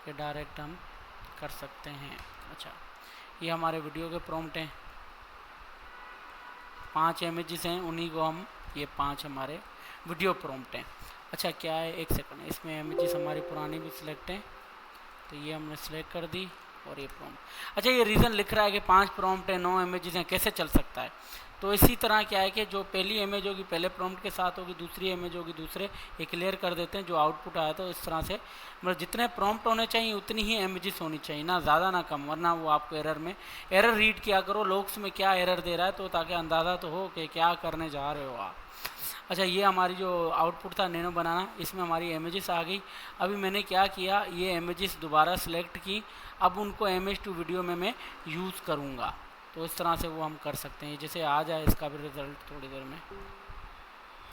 ये डायरेक्ट हम कर सकते हैं। अच्छा ये हमारे वीडियो के प्रॉम्प्ट हैं, 5 इमेजेस हैं, उन्हीं को हम, ये 5 हमारे वीडियो प्रॉम्प्ट हैं। अच्छा क्या है, एक सेकंड, इसमें इमेजेस हमारी पुरानी भी सिलेक्ट हैं, तो ये हमने सेलेक्ट कर दी और ये प्रॉम्प्ट। अच्छा ये रीज़न लिख रहा है कि 5 प्रॉम्प्ट है, 9 इमेजेस हैं, कैसे चल सकता है। तो इसी तरह क्या है कि जो पहली इमेज होगी पहले प्रॉम्प्ट के साथ होगी, दूसरी इमेज होगी दूसरे, ये क्लियर कर देते हैं जो आउटपुट आया। तो इस तरह से मतलब जितने प्रॉम्प्ट होने चाहिए उतनी ही इमेजेस होनी चाहिए, ना ज़्यादा ना कम, वरना वो आपको एरर में एरर रीड किया करो लॉग्स में क्या एरर दे रहा है, तो ताकि अंदाज़ा तो हो कि क्या करने जा रहे हो आप। अच्छा ये हमारी जो आउटपुट था नैनो बनाना, इसमें हमारी इमेजेस आ गई। अभी मैंने क्या किया, ये इमेजेस दोबारा सेलेक्ट की, अब उनको MS2 वीडियो में मैं यूज़ करूँगा। तो इस तरह से वो हम कर सकते हैं, जैसे आ जाए इसका भी रिज़ल्ट थोड़ी देर में।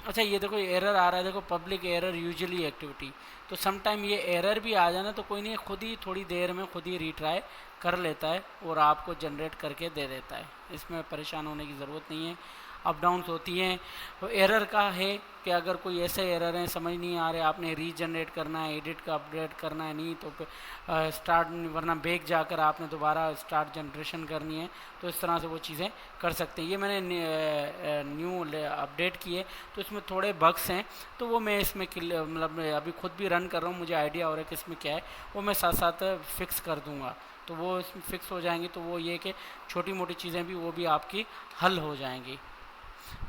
अच्छा ये देखो एरर आ रहा है, देखो पब्लिक एरर यूजुअली एक्टिविटी। तो सम टाइम ये एरर भी आ जाना तो कोई नहीं, खुद ही थोड़ी देर में खुद ही रीट्राई कर लेता है और आपको जनरेट करके दे देता है, इसमें परेशान होने की ज़रूरत नहीं है। अप डाउन्स होती हैं तो एरर का है कि अगर कोई ऐसे एरर हैं समझ नहीं आ रहे, आपने रीजनरेट करना है, एडिट का अपडेट करना है, नहीं तो स्टार्ट, वरना बैक जाकर आपने दोबारा स्टार्ट जनरेशन करनी है, तो इस तरह से वो चीज़ें कर सकते हैं। ये मैंने न्यू अपडेट किए तो इसमें थोड़े बग्स हैं, तो वो मैं इसमें मतलब अभी खुद भी रन कर रहा हूँ, मुझे आइडिया हो रहा है कि इसमें क्या है, वो मैं साथ साथ फिक्स कर दूँगा। तो वो इसमें फिक्स हो जाएंगी, तो वो ये कि छोटी मोटी चीज़ें भी वो भी आपकी हल हो जाएंगी।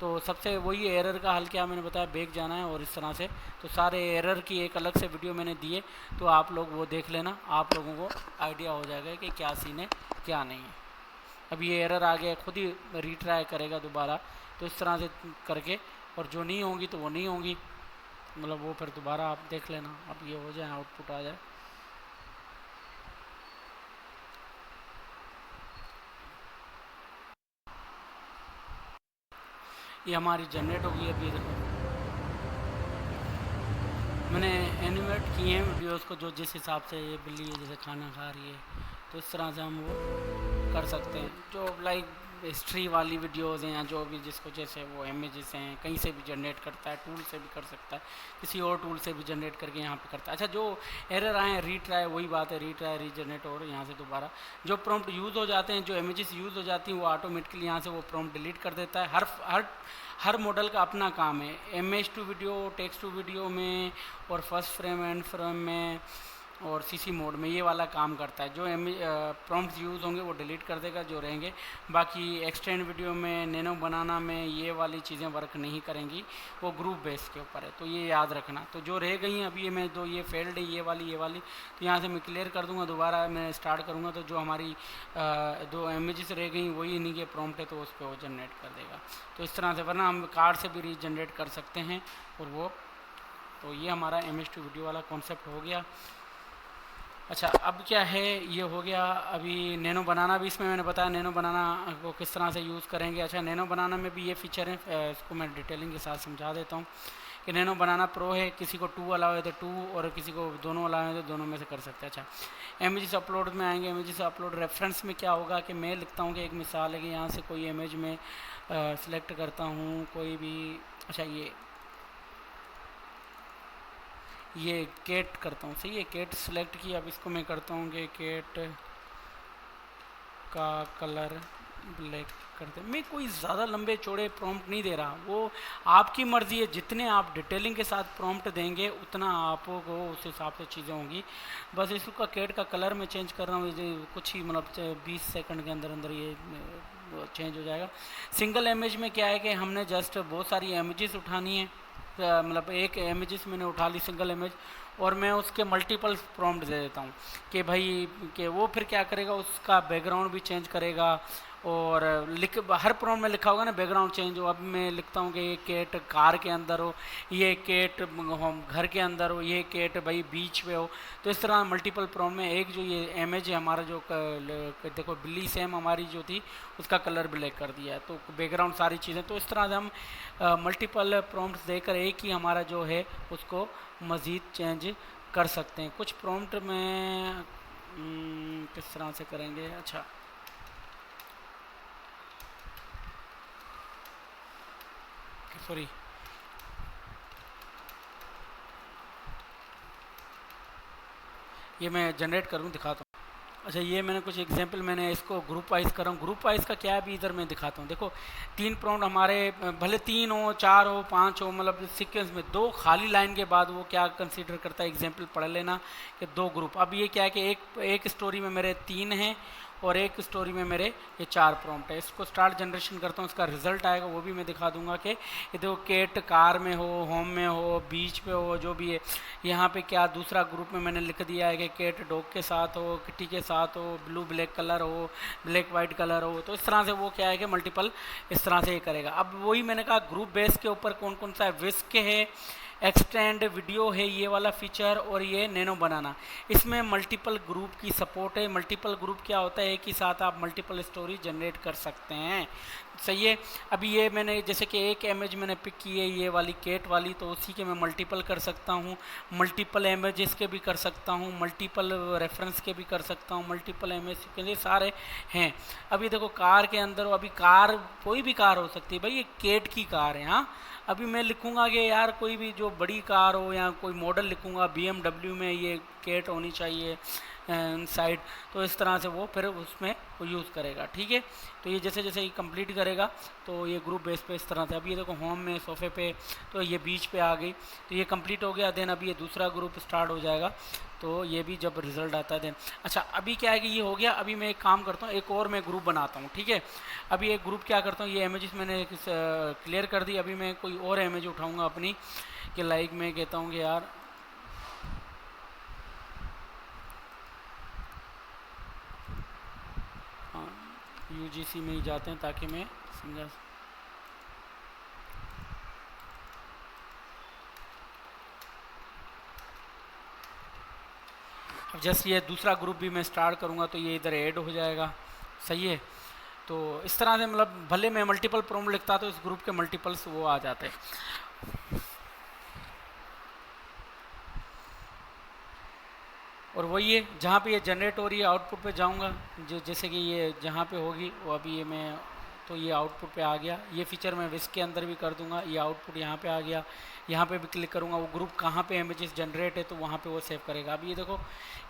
तो सबसे वही एरर का हल क्या मैंने बताया, बैक जाना है और इस तरह से। तो सारे एरर की एक अलग से वीडियो मैंने दिए, तो आप लोग वो देख लेना, आप लोगों को आइडिया हो जाएगा कि क्या सीन है क्या नहीं है। अब ये एरर आ गया, खुद ही रीट्राई करेगा दोबारा, तो इस तरह से करके, और जो नहीं होंगी तो वो नहीं होंगी, मतलब वो फिर दोबारा आप देख लेना। अब ये हो जाए, आउटपुट आ जाए, ये हमारी जनरेट होगी। अब ये देखो मैंने एनिमेट किए हैं वीडियोस को, जो जिस हिसाब से ये बिल्ली है जैसे खाना खा रही है, तो इस तरह से हम वो कर सकते हैं। जो लाइक हिस्ट्री वाली वीडियोस हैं या जो भी जिसको जैसे वो इमेजेस हैं कहीं से भी जनरेट करता है, टूल से भी कर सकता है, किसी और टूल से भी जनरेट करके यहाँ पे करता है। अच्छा जो एरर आए हैं रीट्राई, वही बात है, रीट्राई रीजनरेट और यहाँ से दोबारा जो प्रॉम्प्ट यूज़ हो जाते हैं, जो इमेजेस यूज़ हो जाती हैं, वो ऑटोमेटिकली यहाँ से वो प्रॉम्प्ट डिलीट कर देता है। हर मॉडल का अपना काम है, MS2 video, text to video में और फर्स्ट फ्रेम एंड फ्रेम में और सीसी मोड में ये वाला काम करता है। जो प्रॉम्प्ट्स यूज़ होंगे वो डिलीट कर देगा, जो रहेंगे बाकी एक्सटेंड वीडियो में, नैनो बनाना में ये वाली चीज़ें वर्क नहीं करेंगी, वो ग्रुप बेस के ऊपर है, तो ये याद रखना। तो जो रह गई हैं अभी ये मैं दो, ये फेल्ड है ये वाली, तो यहाँ से मैं क्लियर कर दूँगा, दोबारा मैं स्टार्ट करूँगा तो जो हमारी दो इमेजेस रह गई वही इन्हीं के प्रॉम्प्ट है, तो उस पर वो जनरेट कर देगा। तो इस तरह से, वरना हम कार्ड से भी रीजनरेट कर सकते हैं और वो, तो ये हमारा इमेज टू वीडियो वाला कॉन्सेप्ट हो गया। अच्छा, अब क्या है, ये हो गया। अभी नैनो बनाना भी इसमें मैंने बताया, नैनो बनाना को किस तरह से यूज़ करेंगे। अच्छा, नैनो बनाना में भी ये फीचर है, इसको मैं डिटेलिंग के साथ समझा देता हूँ कि नैनो बनाना प्रो है, किसी को 2 अलाउ है तो 2 और किसी को दोनों अलाउ है तो दोनों में से कर सकते हैं। अच्छा, इमेजेस अपलोड में आएंगे। इमेजेस अपलोड रेफरेंस में क्या होगा कि मैं लिखता हूँ कि एक मिसाल है कि यहाँ से कोई इमेज में सिलेक्ट करता हूँ कोई भी। अच्छा, ये केट करता हूँ, सही है, केट सिलेक्ट किया। अब इसको मैं करता हूँ कि केट का कलर ब्लैक करते। मैं कोई ज़्यादा लंबे चौड़े प्रॉम्प्ट नहीं दे रहा, वो आपकी मर्ज़ी है। जितने आप डिटेलिंग के साथ प्रॉम्प्ट देंगे उतना आपको उस हिसाब से चीज़ें होंगी। बस इसका केट का कलर मैं चेंज कर रहा हूँ, कुछ ही मतलब 20 सेकंड के अंदर अंदर ये चेंज हो जाएगा। सिंगल इमेज में क्या है कि हमने जस्ट बहुत सारी इमेजेस उठानी है, मतलब एक इमेजेस मैंने उठा ली सिंगल इमेज, और मैं उसके मल्टीपल प्रॉम्प्ट दे देता हूँ कि भाई कि वो फिर क्या करेगा, उसका बैकग्राउंड भी चेंज करेगा। और हर प्रॉम्प्ट में लिखा होगा ना बैकग्राउंड चेंज हो। अब मैं लिखता हूँ कि ये केट कार के अंदर हो, ये केट घर के अंदर हो, ये केट भाई बीच पे हो। तो इस तरह मल्टीपल प्रॉम्प्ट में एक जो ये इमेज है हमारा, जो देखो बिल्ली सेम हमारी जो थी उसका कलर ब्लैक कर दिया है, तो बैकग्राउंड सारी चीज़ें। तो इस तरह से हम मल्टीपल प्रॉम्प्ट्स देकर एक ही हमारा जो है उसको मज़ीद चेंज कर सकते हैं। कुछ प्रॉम्प्ट में किस तरह से करेंगे। अच्छा, सॉरी, ये मैं जनरेट करूँ दिखाता हूँ। अच्छा, ये मैंने कुछ एग्जांपल, मैंने इसको ग्रुप वाइज कर रहा हूँ। ग्रुप वाइज का क्या है, अभी इधर मैं दिखाता हूँ। देखो 3 प्रॉम्प्ट हमारे, भले 3 हो 4 हो 5 हो, मतलब सीक्वेंस में 2 खाली लाइन के बाद वो क्या कंसीडर करता है, एग्जांपल पढ़ लेना कि 2 ग्रुप। अब ये क्या है कि एक स्टोरी में मेरे 3 हैं और एक स्टोरी में मेरे ये 4 प्रॉम्प्ट है। इसको स्टार्ट जनरेशन करता हूँ, इसका रिजल्ट आएगा वो भी मैं दिखा दूंगा कि ये देखो केट कार में हो, होम में हो, बीच पे हो, जो भी है। यहाँ पे क्या दूसरा ग्रुप में मैंने लिख दिया है कि केट डॉग के साथ हो, किटी के साथ हो, ब्लू ब्लैक कलर हो, ब्लैक वाइट कलर हो। तो इस तरह से वो क्या है कि मल्टीपल इस तरह से ये करेगा। अब वही मैंने कहा ग्रुप बेस के ऊपर कौन कौन सा है, विस्क है, एक्सटेंड वीडियो है ये वाला फीचर, और ये नैनो बनाना। इसमें मल्टीपल ग्रुप की सपोर्ट है। मल्टीपल ग्रुप क्या होता है, एक ही साथ आप मल्टीपल स्टोरी जनरेट कर सकते हैं, सही है। अभी ये मैंने जैसे कि एक इमेज मैंने पिक की है ये वाली केट वाली, तो उसी के मैं मल्टीपल कर सकता हूँ, मल्टीपल इमेजेस के भी कर सकता हूँ, मल्टीपल रेफरेंस के भी कर सकता हूँ, मल्टीपल इमेज के लिए सारे हैं। अभी देखो कार के अंदर हो, अभी कार कोई भी कार हो सकती है भाई, ये केट की कार है। हाँ, अभी मैं लिखूंगा कि यार कोई भी जो बड़ी कार हो या कोई मॉडल लिखूंगा, BMW में ये केट होनी चाहिए साइड, तो इस तरह से वो फिर उसमें वो यूज़ करेगा, ठीक है। तो ये जैसे जैसे ये कंप्लीट करेगा तो ये ग्रुप बेस पे इस तरह से। अभी ये देखो होम में सोफे पे, तो ये बीच पे आ गई, तो ये कंप्लीट हो गया। देन अभी ये दूसरा ग्रुप स्टार्ट हो जाएगा, तो ये भी जब रिजल्ट आता है देन। अच्छा, अभी क्या है कि ये हो गया। अभी मैं एक काम करता हूँ, एक और मैं ग्रुप बनाता हूँ, ठीक है। अभी एक ग्रुप क्या करता हूँ, ये इमेजेस मैंने क्लियर कर दी। अभी मैं कोई और इमेज उठाऊँगा अपनी, कि लाइक मैं कहता हूँ कि यार UGC में ही जाते हैं ताकि मैं समझा। अब जैसे ये दूसरा ग्रुप भी मैं स्टार्ट करूँगा तो ये इधर ऐड हो जाएगा, सही है। तो इस तरह से मतलब भले मैं मल्टीपल प्रॉम्प्ट लिखता तो इस ग्रुप के मल्टीपल्स वो आ जाते हैं। और वही है जहाँ पे ये जनरेट हो रही है, आउटपुट पे जाऊँगा, जो जैसे कि ये जहाँ पे होगी वो अभी ये मैं, तो ये आउटपुट पे आ गया। ये फीचर मैं विस्क के अंदर भी कर दूंगा, ये आउटपुट यहाँ पे आ गया। यहाँ पे भी क्लिक करूँगा, वो ग्रुप कहाँ पे इमेजेस जनरेट है तो वहाँ पे वो सेव करेगा। अब ये देखो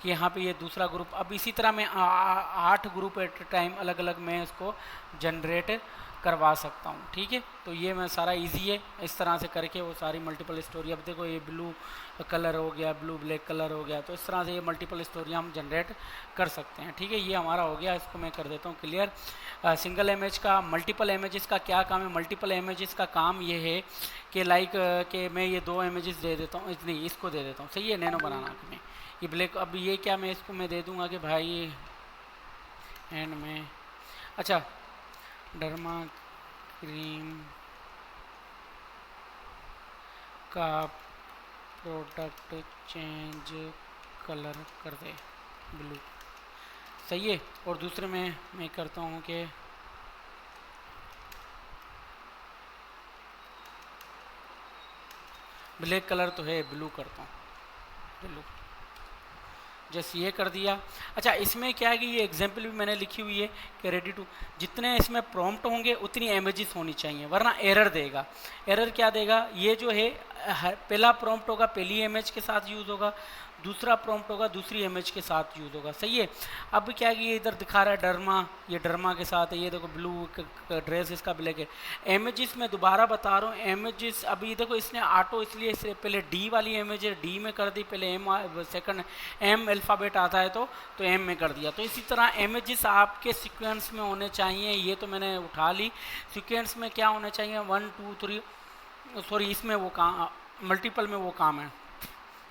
कि यहाँ पे ये दूसरा ग्रुप, अब इसी तरह मैं 8 ग्रुप एट टाइम अलग अलग मैं इसको जनरेट करवा सकता हूँ। ठीक है, तो ये मैं सारा इजी है इस तरह से करके वो सारी मल्टीपल स्टोरी। अब देखो ये ब्लू कलर हो गया, ब्लू ब्लैक कलर हो गया, तो इस तरह से ये मल्टीपल स्टोरी हम जनरेट कर सकते हैं। ठीक है, ये हमारा हो गया, इसको मैं कर देता हूँ क्लियर। सिंगल इमेज का मल्टीपल इमेजेस का क्या काम है? मल्टीपल इमेजेस का काम ये है कि लाइक कि मैं ये 2 इमेजेस दे देता हूँ, नहीं इसको दे देता हूँ, सही है, नैनो बनाना कि मैं ये ब्लैक। अब ये क्या मैं इसको मैं दे दूँगा कि भाई एंड में, अच्छा डर्मा क्रीम का प्रोडक्ट चेंज कलर कर दे ब्लू, सही है। और दूसरे में मैं करता हूँ कि ब्लैक कलर तो है, ब्लू करता हूँ, ब्लू, जैसे ये कर दिया। अच्छा इसमें क्या है कि ये एग्जाम्पल भी मैंने लिखी हुई है कि रेडी टू, जितने इसमें प्रॉम्प्ट होंगे उतनी इमेजेस होनी चाहिए, वरना एरर देगा। एरर क्या देगा? ये जो है पहला प्रॉम्प्ट होगा पहली इमेज के साथ यूज़ होगा, दूसरा प्रॉम्प्ट होगा दूसरी इमेज के साथ यूज़ होगा, सही है। अब क्या है कि ये इधर दिखा रहा है डर्मा, ये डर्मा के साथ है, ये देखो ब्लू ड्रेस इसका ब्लैक है। इमेजेस मैं दोबारा बता रहा हूँ, इमेजेस अभी देखो इसने ऑटो इसलिए पहले डी वाली इमेज है, डी में कर दी, पहले एम सेकंड एम अल्फ़ाबेट आता है तो एम में कर दिया। तो इसी तरह इमेजेस आपके सीक्वेंस में होने चाहिए। ये तो मैंने उठा ली, सीक्वेंस में क्या होना चाहिए 1 2 3, सॉरी इसमें वो काम मल्टीपल में वो काम है,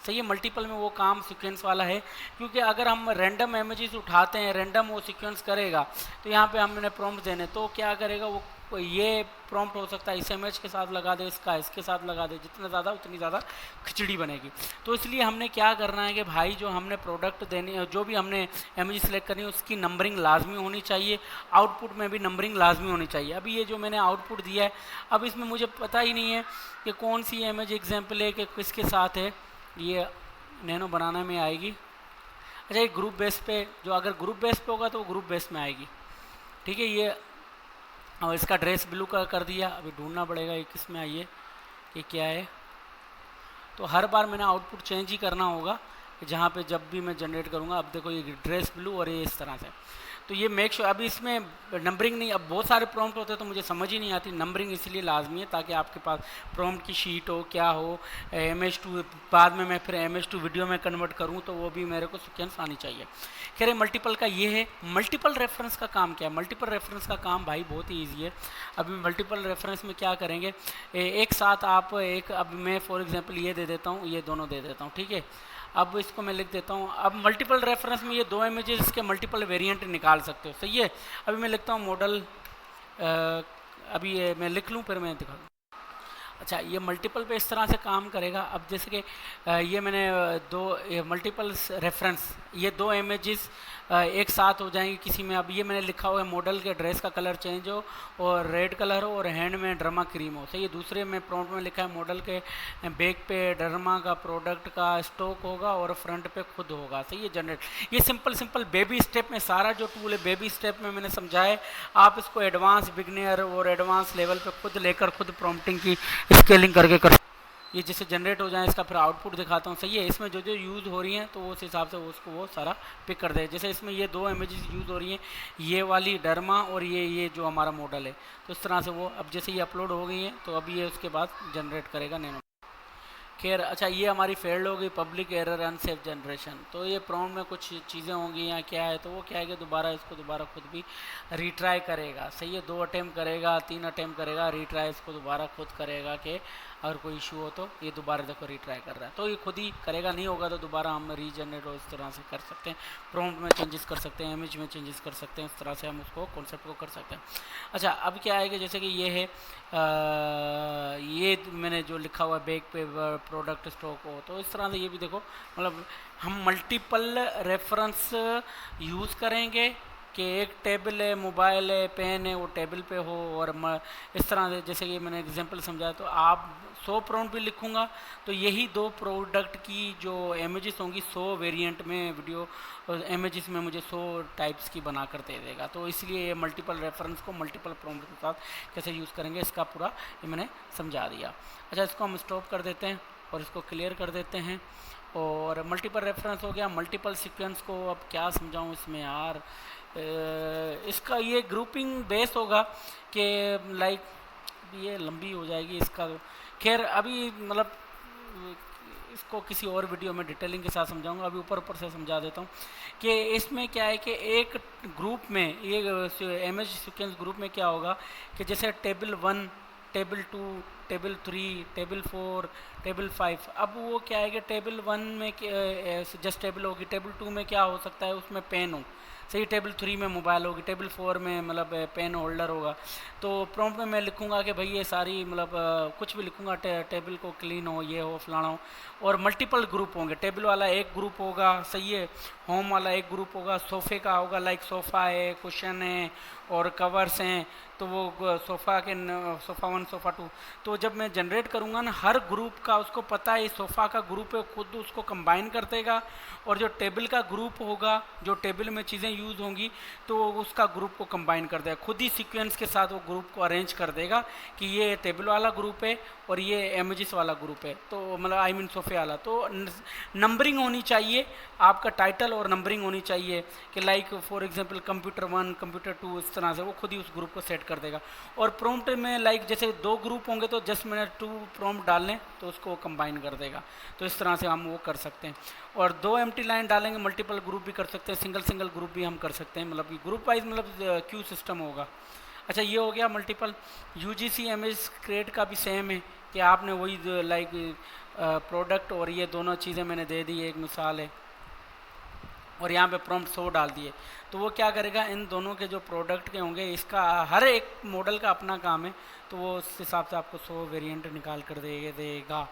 सही है, मल्टीपल में वो काम सीक्वेंस वाला है। क्योंकि अगर हम रैंडम इमेजेस उठाते हैं, रैंडम वो सीक्वेंस करेगा, तो यहाँ पे हमने प्रॉम्प्ट देने, तो क्या करेगा वो, ये प्रॉम्प्ट हो सकता है इस इमेज के साथ लगा दे, इसका इसके साथ लगा दे, जितना ज़्यादा उतनी ज़्यादा खिचड़ी बनेगी। तो इसलिए हमने क्या करना है कि भाई जो हमने प्रोडक्ट देने, जो भी हमने इमेज सेलेक्ट करनी है उसकी नंबरिंग लाजमी होनी चाहिए, आउटपुट में भी नंबरिंग लाजमी होनी चाहिए। अभी ये जो मैंने आउटपुट दिया है, अब इसमें मुझे पता ही नहीं है कि कौन सी इमेज एग्जाम्पल है कि किसके साथ है, ये नैनो बनाना में आएगी। अच्छा ये ग्रुप बेस पे, जो अगर ग्रुप बेस पे होगा तो वो ग्रुप बेस में आएगी, ठीक है। ये और इसका ड्रेस ब्लू का कर दिया, अभी ढूंढना पड़ेगा ये किस में आई है, कि क्या है। तो हर बार मैंने आउटपुट चेंज ही करना होगा जहाँ पे जब भी मैं जनरेट करूँगा। अब देखो ये ड्रेस ब्लू और ये इस तरह से, तो ये मेक श्योर। अभी इसमें नंबरिंग नहीं, अब बहुत सारे प्रॉम्प्ट होते हैं तो मुझे समझ ही नहीं आती। नंबरिंग इसलिए लाजमी है ताकि आपके पास प्रॉम्प्ट की शीट हो, क्या हो, MS2 बाद में मैं फिर MS2 वीडियो में कन्वर्ट करूँ तो वो भी मेरे को सीक्वेंस आनी चाहिए। खैर मल्टीपल का ये है। मल्टीपल रेफरेंस का काम क्या है? मल्टीपल रेफरेंस का काम भाई बहुत ही ईजी है। अभी मल्टीपल रेफरेंस में क्या करेंगे, एक साथ आप एक, अब मैं फॉर एग्जांपल ये दे देता हूँ, ये दोनों दे देता हूँ, ठीक है। अब इसको मैं लिख देता हूँ। अब मल्टीपल रेफरेंस में ये 2 इमेजेस के मल्टीपल वेरिएंट निकाल सकते हो, सही है। अभी मैं लिखता हूँ मॉडल, अभी ये मैं लिख लूँ फिर मैं दिखा दूँ। अच्छा ये मल्टीपल पे इस तरह से काम करेगा। अब जैसे कि ये मैंने दो मल्टीपल रेफरेंस, ये 2 इमेजेस एक साथ हो जाएंगे किसी में। अब ये मैंने लिखा हुआ है मॉडल के ड्रेस का कलर चेंज हो और रेड कलर हो और हैंड में डर्मा क्रीम हो, सही है। दूसरे में प्रॉम्प्ट में लिखा है मॉडल के बैक पे डर्मा का प्रोडक्ट का स्टॉक होगा और फ्रंट पे खुद होगा, सही है। जनरेट ये सिंपल बेबी स्टेप में, सारा जो टूल है बेबी स्टेप में मैंने समझाया। आप इसको एडवांस बिगनर और एडवांस लेवल पे खुद लेकर खुद प्रॉम्प्टिंग की स्केलिंग करके कर। ये जैसे जनरेट हो जाए इसका फिर आउटपुट दिखाता हूँ, सही है। इसमें जो जो यूज़ हो रही हैं तो उस हिसाब से उसको वो सारा पिक कर दे। जैसे इसमें ये 2 इमेजेस यूज़ हो रही हैं, ये वाली डर्मा और ये जो हमारा मॉडल है, तो इस तरह से वो अब जैसे ये अपलोड हो गई है तो अब ये उसके बाद जनरेट करेगा नैनो। खैर अच्छा ये हमारी फेल्ड हो गई, पब्लिक एरर अनसेफ जनरेशन। तो ये प्रॉम्प्ट में कुछ चीज़ें होंगी या क्या है, तो वो क्या है कि दोबारा इसको दोबारा खुद भी रीट्राई करेगा, सही है। 2 अटैम्प्ट करेगा, 3 अटैम्प्ट करेगा, रीट्राई इसको दोबारा खुद करेगा कि अगर कोई इशू हो तो ये दोबारा देखो रीट्राई कर रहा है, तो ये खुद ही करेगा। नहीं होगा तो दोबारा हम रीजनरेट हो इस तरह से कर सकते हैं। प्रॉम्प्ट में चेंजेस कर सकते हैं, इमेज में चेंजेस कर सकते हैं, इस तरह से हम उसको कॉन्सेप्ट को कर सकते हैं। अच्छा अब क्या है कि जैसे कि ये है ये मैंने जो लिखा हुआ है बैक पे प्रोडक्ट स्टॉक हो, तो इस तरह से ये भी देखो, मतलब हम मल्टीपल रेफरेंस यूज़ करेंगे कि एक टेबल है, मोबाइल है, पेन है, वो टेबल पे हो। और इस तरह से जैसे कि मैंने एग्जांपल समझाया, तो आप 100 प्रॉम्प्ट भी लिखूंगा तो यही 2 प्रोडक्ट की जो इमेजेस होंगी 100 वेरिएंट में वीडियो इमेजेस में मुझे 100 टाइप्स की बना कर दे देगा। तो इसलिए ये मल्टीपल रेफरेंस को मल्टीपल प्रॉम्प्ट के साथ कैसे यूज़ करेंगे इसका पूरा ये मैंने समझा दिया। अच्छा इसको हम स्टॉप कर देते हैं और इसको क्लियर कर देते हैं और मल्टीपल रेफरेंस हो गया। मल्टीपल सीक्वेंस को अब क्या समझाऊं इसमें यार, इसका ये ग्रुपिंग बेस होगा कि लाइक ये लंबी हो जाएगी इसका, खैर अभी मतलब इसको किसी और वीडियो में डिटेलिंग के साथ समझाऊंगा, अभी ऊपर ऊपर से समझा देता हूँ कि इसमें क्या है कि एक ग्रुप में ये इमेज सीक्वेंस ग्रुप में क्या होगा कि जैसे table 1, table 2, table 3, table 4, table 5। अब वो क्या है कि टेबल 1 में जस्ट टेबल होगी, टेबल 2 में क्या हो सकता है उसमें पेन हो, सही, टेबल 3 में मोबाइल होगी, टेबल 4 में मतलब पेन होल्डर होगा। तो प्रॉम्प्ट में मैं लिखूंगा कि भाई ये सारी मतलब कुछ भी लिखूंगा, टेबल को क्लीन हो, ये हो, फलाना हो। और मल्टीपल ग्रुप होंगे, टेबल वाला एक ग्रुप होगा, सही है, होम वाला एक ग्रुप होगा, सोफ़े का होगा, लाइक सोफ़ा है, कुशन है और कवर्स हैं, तो वो सोफ़ा 1, सोफ़ा 2। तो जब मैं जनरेट करूँगा ना, हर ग्रुप का उसको पता है सोफ़ा का ग्रुप है, खुद उसको कंबाइन कर देगा। और जो टेबल का ग्रुप होगा, जो टेबल में चीज़ें यूज़ होंगी, तो उसका ग्रुप को कंबाइन कर देगा, खुद ही सीक्वेंस के साथ वो ग्रुप को अरेंज कर देगा कि ये टेबल वाला ग्रुप है और ये इमेजेस वाला ग्रुप है, तो मतलब आई मीन सोफ़े वाला। तो नंबरिंग होनी चाहिए, आपका टाइटल और नंबरिंग होनी चाहिए कि like for example computer 1, computer 2, इस तरह से वो खुद ही उस ग्रुप को सेट कर देगा। और प्रॉम्प्ट में लाइक जैसे 2 ग्रुप होंगे तो जस्ट मैंने 2 प्रॉम्प्ट डालने तो उसको कंबाइन कर देगा। तो इस तरह से हम वो कर सकते हैं। और 2 एम्प्टी लाइन डालेंगे, मल्टीपल ग्रुप भी कर सकते हैं, सिंगल ग्रुप भी हम कर सकते हैं, मतलब ग्रुप वाइज मतलब क्यू सिस्टम होगा। अच्छा, ये हो गया मल्टीपल। यूजीसी इमेज क्रिएट का भी सेम है कि आपने वही लाइक प्रोडक्ट और ये दोनों चीज़ें मैंने दे दी, एक मिसाल है, और यहाँ पे प्रॉम्प्ट 100 डाल दिए। तो वो क्या करेगा, इन दोनों के जो प्रोडक्ट के होंगे, इसका हर एक मॉडल का अपना काम है, तो वो उस हिसाब से आपको 100 वेरिएंट निकाल कर देगा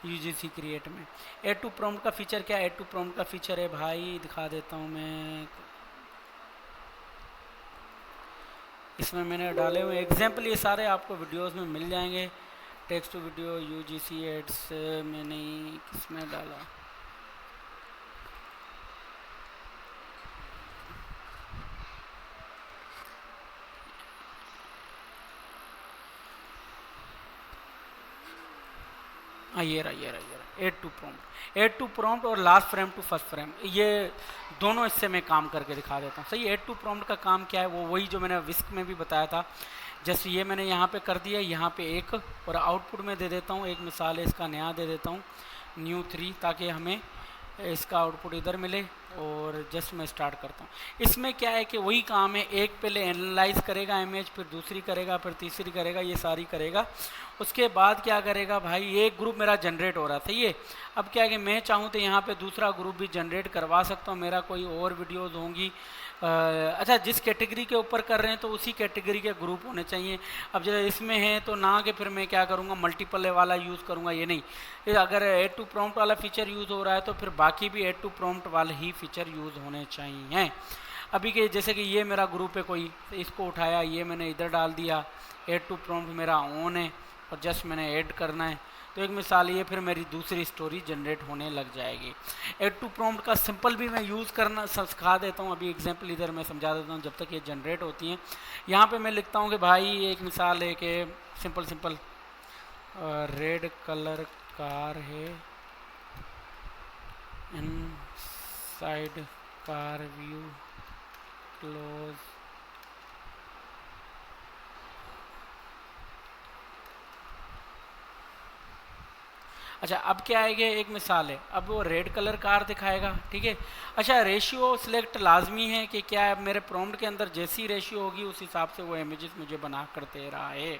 यूजीसी क्रिएट में। ऐड टू प्रॉम्प्ट का फीचर क्या है? ऐड टू प्रॉम्प्ट का फीचर है भाई, दिखा देता हूँ मैं, इसमें मैंने डाले हुए एग्जाम्पल, ये सारे आपको वीडियोस में मिल जाएंगे। Text to video UGC ads मैंने किसमें डाला, ये रहा add to prompt. Add to prompt और last frame to first frame, ये दोनों इससे मैं काम करके दिखा देता हूँ। सही, ऐड टू प्रॉम्प्ट का काम क्या है, वो वही जो मैंने विस्क में भी बताया था। जैसे ये मैंने यहाँ पे कर दिया, यहाँ पे एक, और आउटपुट में दे देता हूँ, एक मिसाल है इसका, नया दे देता हूँ न्यू 3, ताकि हमें इसका आउटपुट इधर मिले। और जस्ट मैं स्टार्ट करता हूँ। इसमें क्या है कि वही काम है, एक पहले एनालाइज करेगा इमेज, फिर दूसरी करेगा, फिर तीसरी करेगा, ये सारी करेगा। उसके बाद क्या करेगा भाई, एक ग्रुप मेरा जनरेट हो रहा था ये, अब क्या है कि मैं चाहूँ तो यहाँ पे दूसरा ग्रुप भी जनरेट करवा सकता हूँ, मेरा कोई और वीडियोज़ होंगी। अच्छा, जिस कैटेगरी के ऊपर कर रहे हैं तो उसी कैटेगरी के ग्रुप होने चाहिए। अब जैसे इसमें है तो ना कि फिर मैं क्या करूँगा, मल्टीपल वाला यूज़ करूँगा, ये नहीं। अगर ऐड टू प्रॉम्प्ट वाला फीचर यूज़ हो रहा है तो फिर बाकी भी ऐड टू प्रॉम्प्ट वाले ही फीचर यूज़ होने चाहिए। अभी के जैसे कि ये मेरा ग्रुप है कोई, तो इसको उठाया, ये मैंने इधर डाल दिया, ऐड टू प्रॉम्प्ट मेरा ऑन है और जस्ट मैंने ऐड करना है, तो एक मिसाल ये, फिर मेरी दूसरी स्टोरी जनरेट होने लग जाएगी। ऐड टू प्रॉम्प्ट का सिंपल भी मैं यूज़ करना सिखा देता हूँ, अभी एग्जांपल इधर मैं समझा देता हूँ जब तक ये जनरेट होती हैं। यहाँ पे मैं लिखता हूँ कि भाई एक मिसाल है कि सिंपल रेड कलर कार है, इनसाइड कार व्यू क्लोज, अच्छा अब क्या है कि एक मिसाल है, अब वो रेड कलर कार दिखाएगा, ठीक है। अच्छा, रेशियो सिलेक्ट लाजमी है कि क्या है, मेरे प्रॉम्प्ट के अंदर जैसी रेशियो होगी उस हिसाब से वो इमेजेस मुझे बना कर दे रहा है।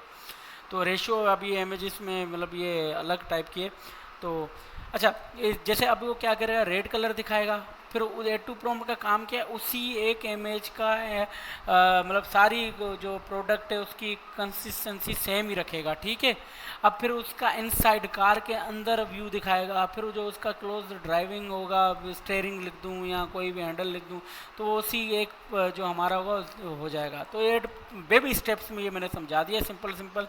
तो रेशियो अब ये इमेजेस में मतलब ये अलग टाइप की है। तो अच्छा, जैसे अब वो क्या करेगा, रेड कलर दिखाएगा, फिर ऐड टू प्रॉम्प्ट का काम क्या है, उसी एक इमेज का मतलब सारी जो प्रोडक्ट है उसकी कंसिस्टेंसी सेम ही रखेगा, ठीक है। अब फिर उसका इनसाइड कार के अंदर व्यू दिखाएगा, फिर जो उसका क्लोज ड्राइविंग होगा, स्टेयरिंग लिख दूँ या कोई भी हैंडल लिख दूँ, तो वो उसी एक जो हमारा होगा हो जाएगा। तो ये बेबी स्टेप्स में ये मैंने समझा दिया, सिंपल।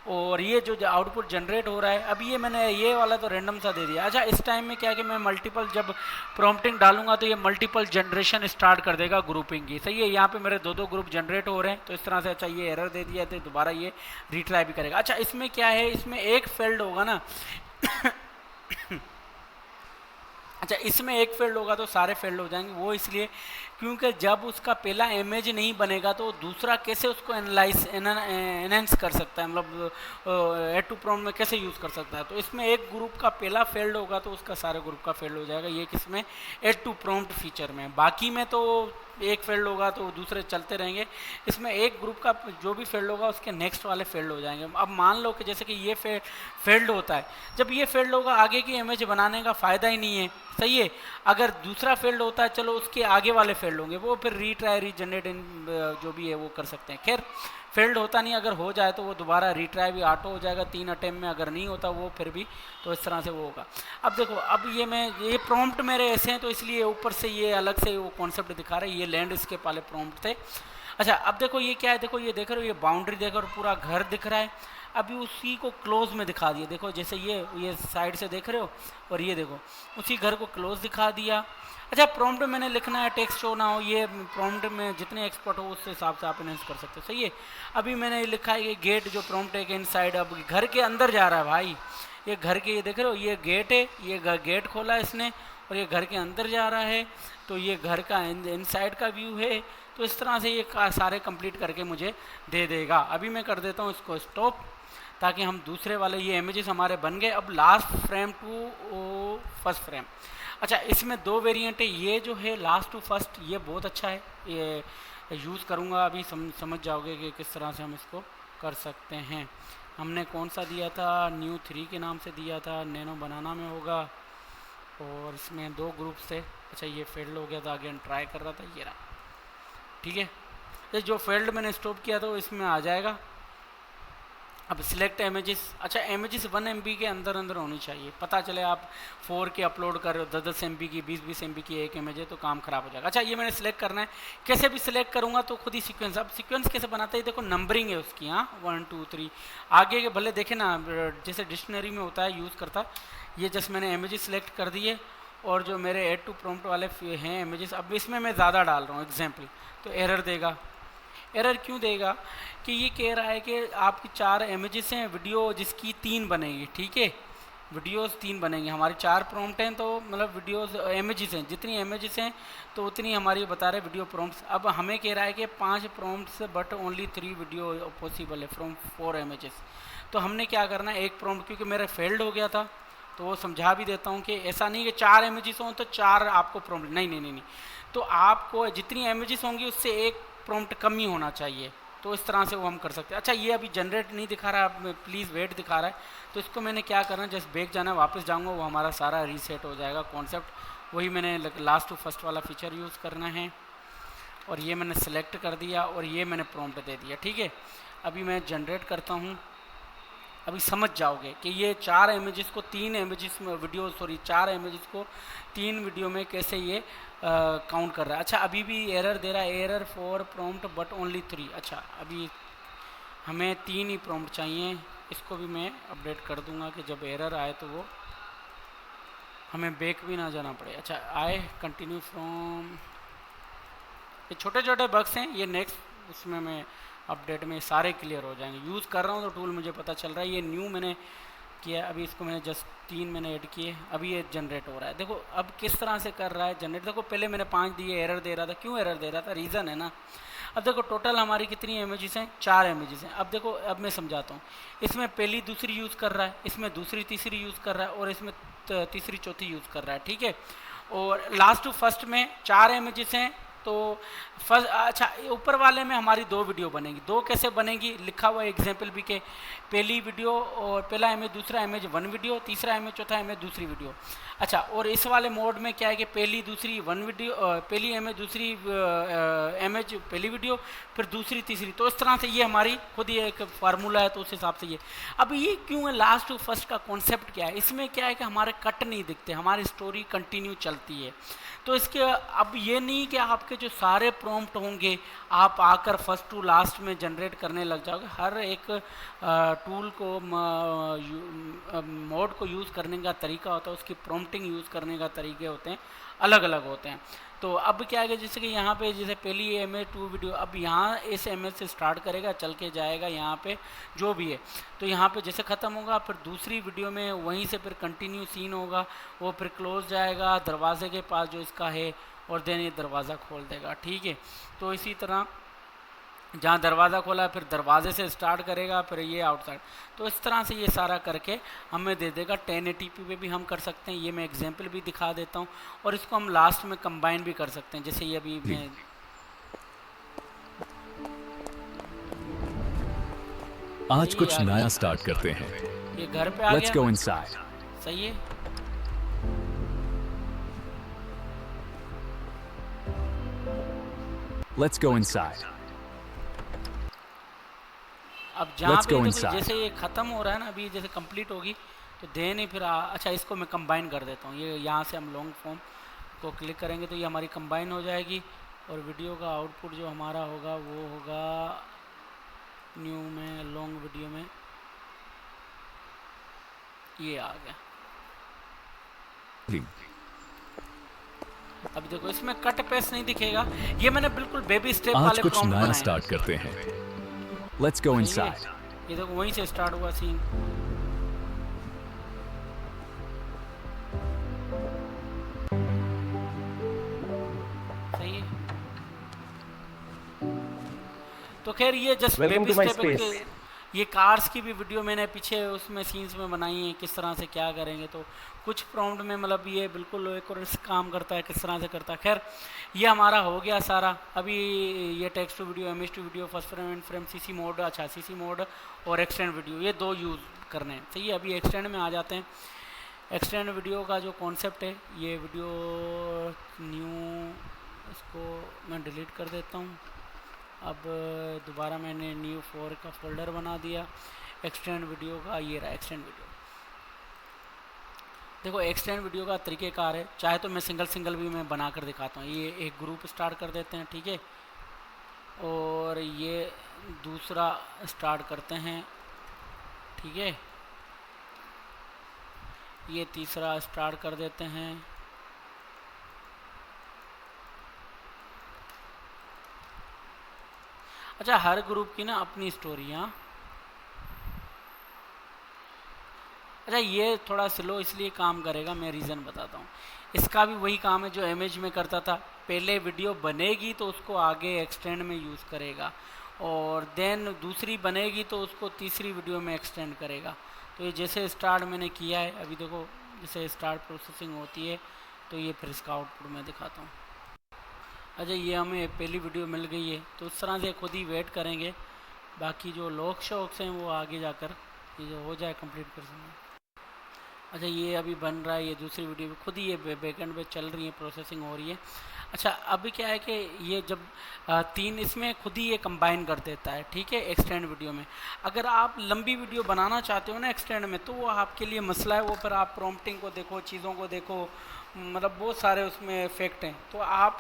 और ये जो आउटपुट जनरेट हो रहा है, अब ये मैंने ये वाला तो रैंडम सा दे दिया। अच्छा, इस टाइम में क्या है कि मैं मल्टीपल जब प्रॉम्प्टिंग डालूंगा तो ये मल्टीपल जनरेशन स्टार्ट कर देगा ग्रुपिंग की, सही है। यहाँ पे मेरे 2 ग्रुप जनरेट हो रहे हैं, तो इस तरह से अच्छा ये एरर दे दिया तो दोबारा ये रिट्राई भी करेगा। अच्छा, इसमें क्या है, इसमें एक फेल्ड होगा ना अच्छा, इसमें एक फेल्ड होगा तो सारे फेल्ड हो जाएंगे, वो इसलिए क्योंकि जब उसका पहला इमेज नहीं बनेगा तो दूसरा कैसे उसको एनहेंस कर सकता है, मतलब ऐड टू प्रॉम्प्ट में कैसे यूज़ कर सकता है। तो इसमें एक ग्रुप का पहला फेल्ड होगा तो उसका सारे ग्रुप का फेल्ड हो जाएगा, ये किसमें, ऐड टू प्रॉम्प्ट फीचर में। बाकी में तो एक फेल्ड होगा तो दूसरे चलते रहेंगे, इसमें एक ग्रुप का जो भी फेल्ड होगा उसके नेक्स्ट वाले फेल्ड हो जाएंगे। अब मान लो कि जैसे कि ये फेल्ड होता है, जब ये फेल्ड होगा आगे की इमेज बनाने का फ़ायदा ही नहीं है, सही है। अगर दूसरा फेल्ड होता है, चलो उसके आगे वाले फेल्ड होंगे, वो फिर रीट्राई रीजनरेट जो भी है वो कर सकते हैं। खैर फेल्ड होता नहीं, अगर हो जाए तो वो दोबारा रीट्राई भी ऑटो हो जाएगा 3 अटेम्प्ट में, अगर नहीं होता वो फिर भी तो इस तरह से वो होगा। अब देखो, अब ये प्रॉम्प्ट मेरे ऐसे हैं तो इसलिए ऊपर से ये अलग से वो कॉन्सेप्ट दिखा रहा है, ये लैंडस्केप वाले प्रॉम्प्ट थे। अच्छा, अब देखो ये क्या है, देखो ये देख रहे हो, ये बाउंड्री देखो, पूरा घर दिख रहा है। अभी उसी को क्लोज में दिखा दिया, देखो जैसे ये साइड से देख रहे हो, और ये देखो उसी घर को क्लोज दिखा दिया। अच्छा, प्रॉम्प्ट मैंने लिखना है टेक्स्ट शो ना हो, ये प्रॉम्प्ट में जितने एक्सपर्ट हो उस हिसाब से आप इन्हेंस कर सकते हो, सही है। अभी मैंने लिखा है ये गेट, जो प्रॉम्प्ट है कि इनसाइड, अब घर के अंदर जा रहा है भाई, ये घर के, ये देख रहे हो ये गेट है, ये गेट खोला है इसने और ये घर के अंदर जा रहा है, तो ये घर का इनसाइड का व्यू है। तो इस तरह से ये सारे कंप्लीट करके मुझे दे देगा। अभी मैं कर देता हूँ इसको स्टॉप, ताकि हम दूसरे वाले, ये इमेजेस हमारे बन गए। अब last frame to first frame. अच्छा, इसमें 2 वेरिएंट है, ये जो है लास्ट टू फर्स्ट, ये बहुत अच्छा है, ये यूज़ करूँगा, अभी समझ जाओगे कि किस तरह से हम इसको कर सकते हैं। हमने कौन सा दिया था, न्यू 3 के नाम से दिया था, नैनो बनाना में होगा, और इसमें 2 ग्रुप से। अच्छा, ये फेल्ड हो गया था, अगेन ट्राई कर रहा था, ये रहा, ठीक है। ये जो फेल्ड मैंने स्टॉप किया था वो इसमें आ जाएगा। अब सिलेक्ट इमेजेस, अच्छा इमेजेस 1 MB के अंदर होनी चाहिए, पता चले आप 4 के अपलोड कर रहे हो, 10 MB की, 20 MB की एक इमेज है तो काम खराब हो जाएगा। अच्छा, ये मैंने सिलेक्ट करना है, कैसे भी सिलेक्ट करूँगा तो खुद ही सीक्वेंस। अब सीक्वेंस कैसे बनाते हैं, देखो नंबरिंग है उसकी, हाँ 1 2 3 आगे के भले देखे ना, जैसे डिक्शनरी में होता है यूज़ करता। ये जस्ट मैंने इमेजेस सिलेक्ट कर दिए, और जो मेरे ऐड टू प्रॉम्प्ट वाले हैं इमेजेस, अब इसमें मैं ज़्यादा डाल रहा हूँ एग्जाम्पल, तो एरर देगा। एरर क्यों देगा कि ये कह रहा है कि आपकी 4 इमेजेस हैं, वीडियो जिसकी 3 बनेगी, ठीक है, वीडियोस 3 बनेंगे, हमारी 4 प्रॉम्प्ट हैं, तो मतलब वीडियोस इमेजेस हैं, जितनी इमेजेस हैं तो उतनी हमारी बता रहे वीडियो प्रॉम्प्ट्स। अब हमें कह रहा है कि 5 prompts but only 3 video possible है फ्रॉम 4 इमेजेस। तो हमने क्या करना है, एक प्रॉम्प्ट, क्योंकि मेरा फेल्ड हो गया था तो वो समझा भी देता हूँ कि ऐसा नहीं कि 4 इमेजेस हों तो 4 आपको प्रॉम्प्ट, नहीं, तो आपको जितनी इमेजेस होंगी उससे एक प्रॉम्प्ट कम ही होना चाहिए। तो इस तरह से वो हम कर सकते हैं। अच्छा, ये अभी जनरेट नहीं दिखा रहा है, प्लीज़ वेट दिखा रहा है, तो इसको मैंने क्या करना है, जस्ट बैक जाना है, वापस जाऊँगा, वो हमारा सारा रीसेट हो जाएगा कॉन्सेप्ट। वही मैंने लास्ट टू फर्स्ट वाला फीचर यूज़ करना है, और ये मैंने सेलेक्ट कर दिया, और ये मैंने प्रॉम्प्ट दे दिया, ठीक है। अभी मैं जनरेट करता हूँ, अभी समझ जाओगे कि ये 4 इमेजेस को 3 इमेजेस में वीडियो, सॉरी 4 इमेजेस को 3 वीडियो में कैसे ये काउंट कर रहा है। अच्छा, अभी भी एरर दे रहा है, error for prompt but only 3। अच्छा, अभी हमें 3 ही प्रॉम्प्ट चाहिए, इसको भी मैं अपडेट कर दूंगा कि जब एरर आए तो वो हमें बैक भी ना जाना पड़े। अच्छा, आए कंटिन्यू फ्रॉम, ये छोटे छोटे बग्स हैं, ये नेक्स्ट उसमें मैं अपडेट में सारे क्लियर हो जाएंगे। यूज़ कर रहा हूँ तो टूल मुझे पता चल रहा है, ये न्यू मैंने किया, अभी इसको मैंने जस्ट 3 मैंने ऐड किए, अभी ये जनरेट हो रहा है। देखो अब किस तरह से कर रहा है जनरेट, देखो पहले मैंने 5 दिए, एरर दे रहा था, क्यों एरर दे रहा था, रीज़न है ना। अब देखो टोटल हमारी कितनी इमेजेस हैं, 4 इमेजेस हैं। अब देखो, अब मैं समझाता हूँ, इसमें पहली दूसरी यूज़ कर रहा है, इसमें दूसरी तीसरी यूज़ कर रहा है, और इसमें तीसरी चौथी यूज़ कर रहा है, ठीक है। और लास्ट टू फर्स्ट में 4 इमेजेस हैं, तो फर्स्ट, अच्छा ऊपर वाले में हमारी 2 वीडियो बनेगी। 2 कैसे बनेगी, लिखा हुआ एग्जाम्पल भी के पहली वीडियो और पहला इमेज, दूसरा इमेज 1 वीडियो, तीसरा इमेज, चौथा इमेज दूसरी वीडियो। अच्छा, और इस वाले मोड में क्या है कि पहली दूसरी 1 वीडियो, पहली इमेज दूसरी इमेज पहली वीडियो, फिर दूसरी तीसरी। तो इस तरह से ये हमारी खुद ही एक फार्मूला है, तो उस हिसाब से ये। अब ये क्यों है, लास्ट टू फर्स्ट का कॉन्सेप्ट क्या है, इसमें क्या है कि हमारे कट नहीं दिखते, हमारी स्टोरी कंटिन्यू चलती है। तो इसके अब ये नहीं कि आपके जो सारे प्रॉम्प्ट होंगे आप आकर फर्स्ट टू लास्ट में जनरेट करने लग जाओगे। हर एक टूल को मोड को यूज़ करने का तरीका होता है, उसकी प्रॉम्प्टिंग यूज़ करने का तरीके होते हैं, अलग अलग होते हैं। तो अब क्या है जैसे कि यहाँ पे जैसे पहली MH2 वीडियो, अब यहाँ इस MH से स्टार्ट करेगा, चल के जाएगा यहाँ पे जो भी है, तो यहाँ पे जैसे ख़त्म होगा फिर दूसरी वीडियो में वहीं से फिर कंटिन्यू सीन होगा, वो फिर क्लोज जाएगा दरवाजे के पास जो इसका है, और देन ये दरवाज़ा खोल देगा। ठीक है, तो इसी तरह जहाँ दरवाज़ा खोला फिर दरवाजे से स्टार्ट करेगा, फिर ये आउटसाइड, तो इस तरह से ये सारा करके हमें दे देगा। 1080p पे भी हम कर सकते हैं, ये मैं एग्जांपल भी दिखा देता हूँ, और इसको हम लास्ट में कंबाइन भी कर सकते हैं, जैसे ये अभी मैं आज कुछ नया स्टार्ट करते हैं। ये घर पे आ Let's गया, go inside. सही है। Let's go inside. अब जहाँ Let's पे go देखो inside. जैसे ये ख़त्म हो रहा है ना, अभी जैसे कंप्लीट होगी तो देन ही फिर अच्छा इसको मैं कंबाइन कर देता हूँ, ये यहाँ से हम लॉन्ग फॉर्म को क्लिक करेंगे तो ये हमारी कंबाइन हो जाएगी, और वीडियो का आउटपुट जो हमारा होगा वो होगा न्यू में लॉन्ग वीडियो में ये आ गया। अब देखो इसमें कट पेस्ट नहीं दिखेगा, ये मैंने बिल्कुल बेबी स्टेप आज वाले कुछ प्रॉम्प्ट नया बनाए स्टार्ट करते हैं। Let's go हैं। inside. ये देखो वहीं से स्टार्ट हुआ सीन। सही है, तो खैर ये just Welcome baby to my step space. ये कार्स की भी वीडियो मैंने पीछे उसमें सीन्स में बनाई है, किस तरह से क्या करेंगे, तो कुछ प्रॉम्प्ट में मतलब ये बिल्कुल एक और काम करता है, किस तरह से करता है। खैर ये हमारा हो गया सारा। अभी ये text to video, MH2 video, first frame end frame, CC mode, अच्छा CC मोड और एक्सटेंड वीडियो, ये दो यूज़ करने हैं। सही है, अभी एक्सटेंड में आ जाते हैं। एक्सटेंड वीडियो का जो कॉन्सेप्ट है, ये वीडियो न्यू, इसको मैं डिलीट कर देता हूँ। अब दोबारा मैंने न्यू 4 का फोल्डर बना दिया एक्सटेंड वीडियो का, ये रहा एक्सटेंड वीडियो। देखो एक्सटेंड वीडियो का तरीक़ेकार है, चाहे तो मैं सिंगल सिंगल भी मैं बना कर दिखाता हूँ। ये एक ग्रुप स्टार्ट कर देते हैं, ठीक है, और ये दूसरा स्टार्ट करते हैं, ठीक है, ये तीसरा स्टार्ट कर देते हैं, अच्छा हर ग्रुप की ना अपनी स्टोरी। हाँ अच्छा ये थोड़ा स्लो इसलिए काम करेगा, मैं रीज़न बताता हूँ। इसका भी वही काम है जो इमेज में करता था, पहले वीडियो बनेगी तो उसको आगे एक्सटेंड में यूज़ करेगा, और देन दूसरी बनेगी तो उसको तीसरी वीडियो में एक्सटेंड करेगा। तो ये जैसे स्टार्ट मैंने किया है, अभी देखो जैसे स्टार्ट प्रोसेसिंग होती है तो ये फिर इसका आउटपुट मैं दिखाता हूँ। अच्छा ये हमें पहली वीडियो मिल गई है, तो उस तरह से खुद ही वेट करेंगे, बाकी जो लॉक शॉक्स हैं वो आगे जाकर ये जो हो जाए कंप्लीट कर सकते। अच्छा ये अभी बन रहा है, ये दूसरी वीडियो खुद ही ये बैकएंड पे चल रही है, प्रोसेसिंग हो रही है। अच्छा अभी क्या है कि ये जब तीन इसमें खुद ही ये कंबाइन कर देता है, ठीक है, एक्सटेंड वीडियो में। अगर आप लंबी वीडियो बनाना चाहते हो ना एक्सटेंड में, तो वो आपके लिए मसला है, वो फिर आप प्रॉम्प्टिंग को देखो, चीज़ों को देखो, मतलब बहुत सारे उसमें इफेक्ट हैं। तो आप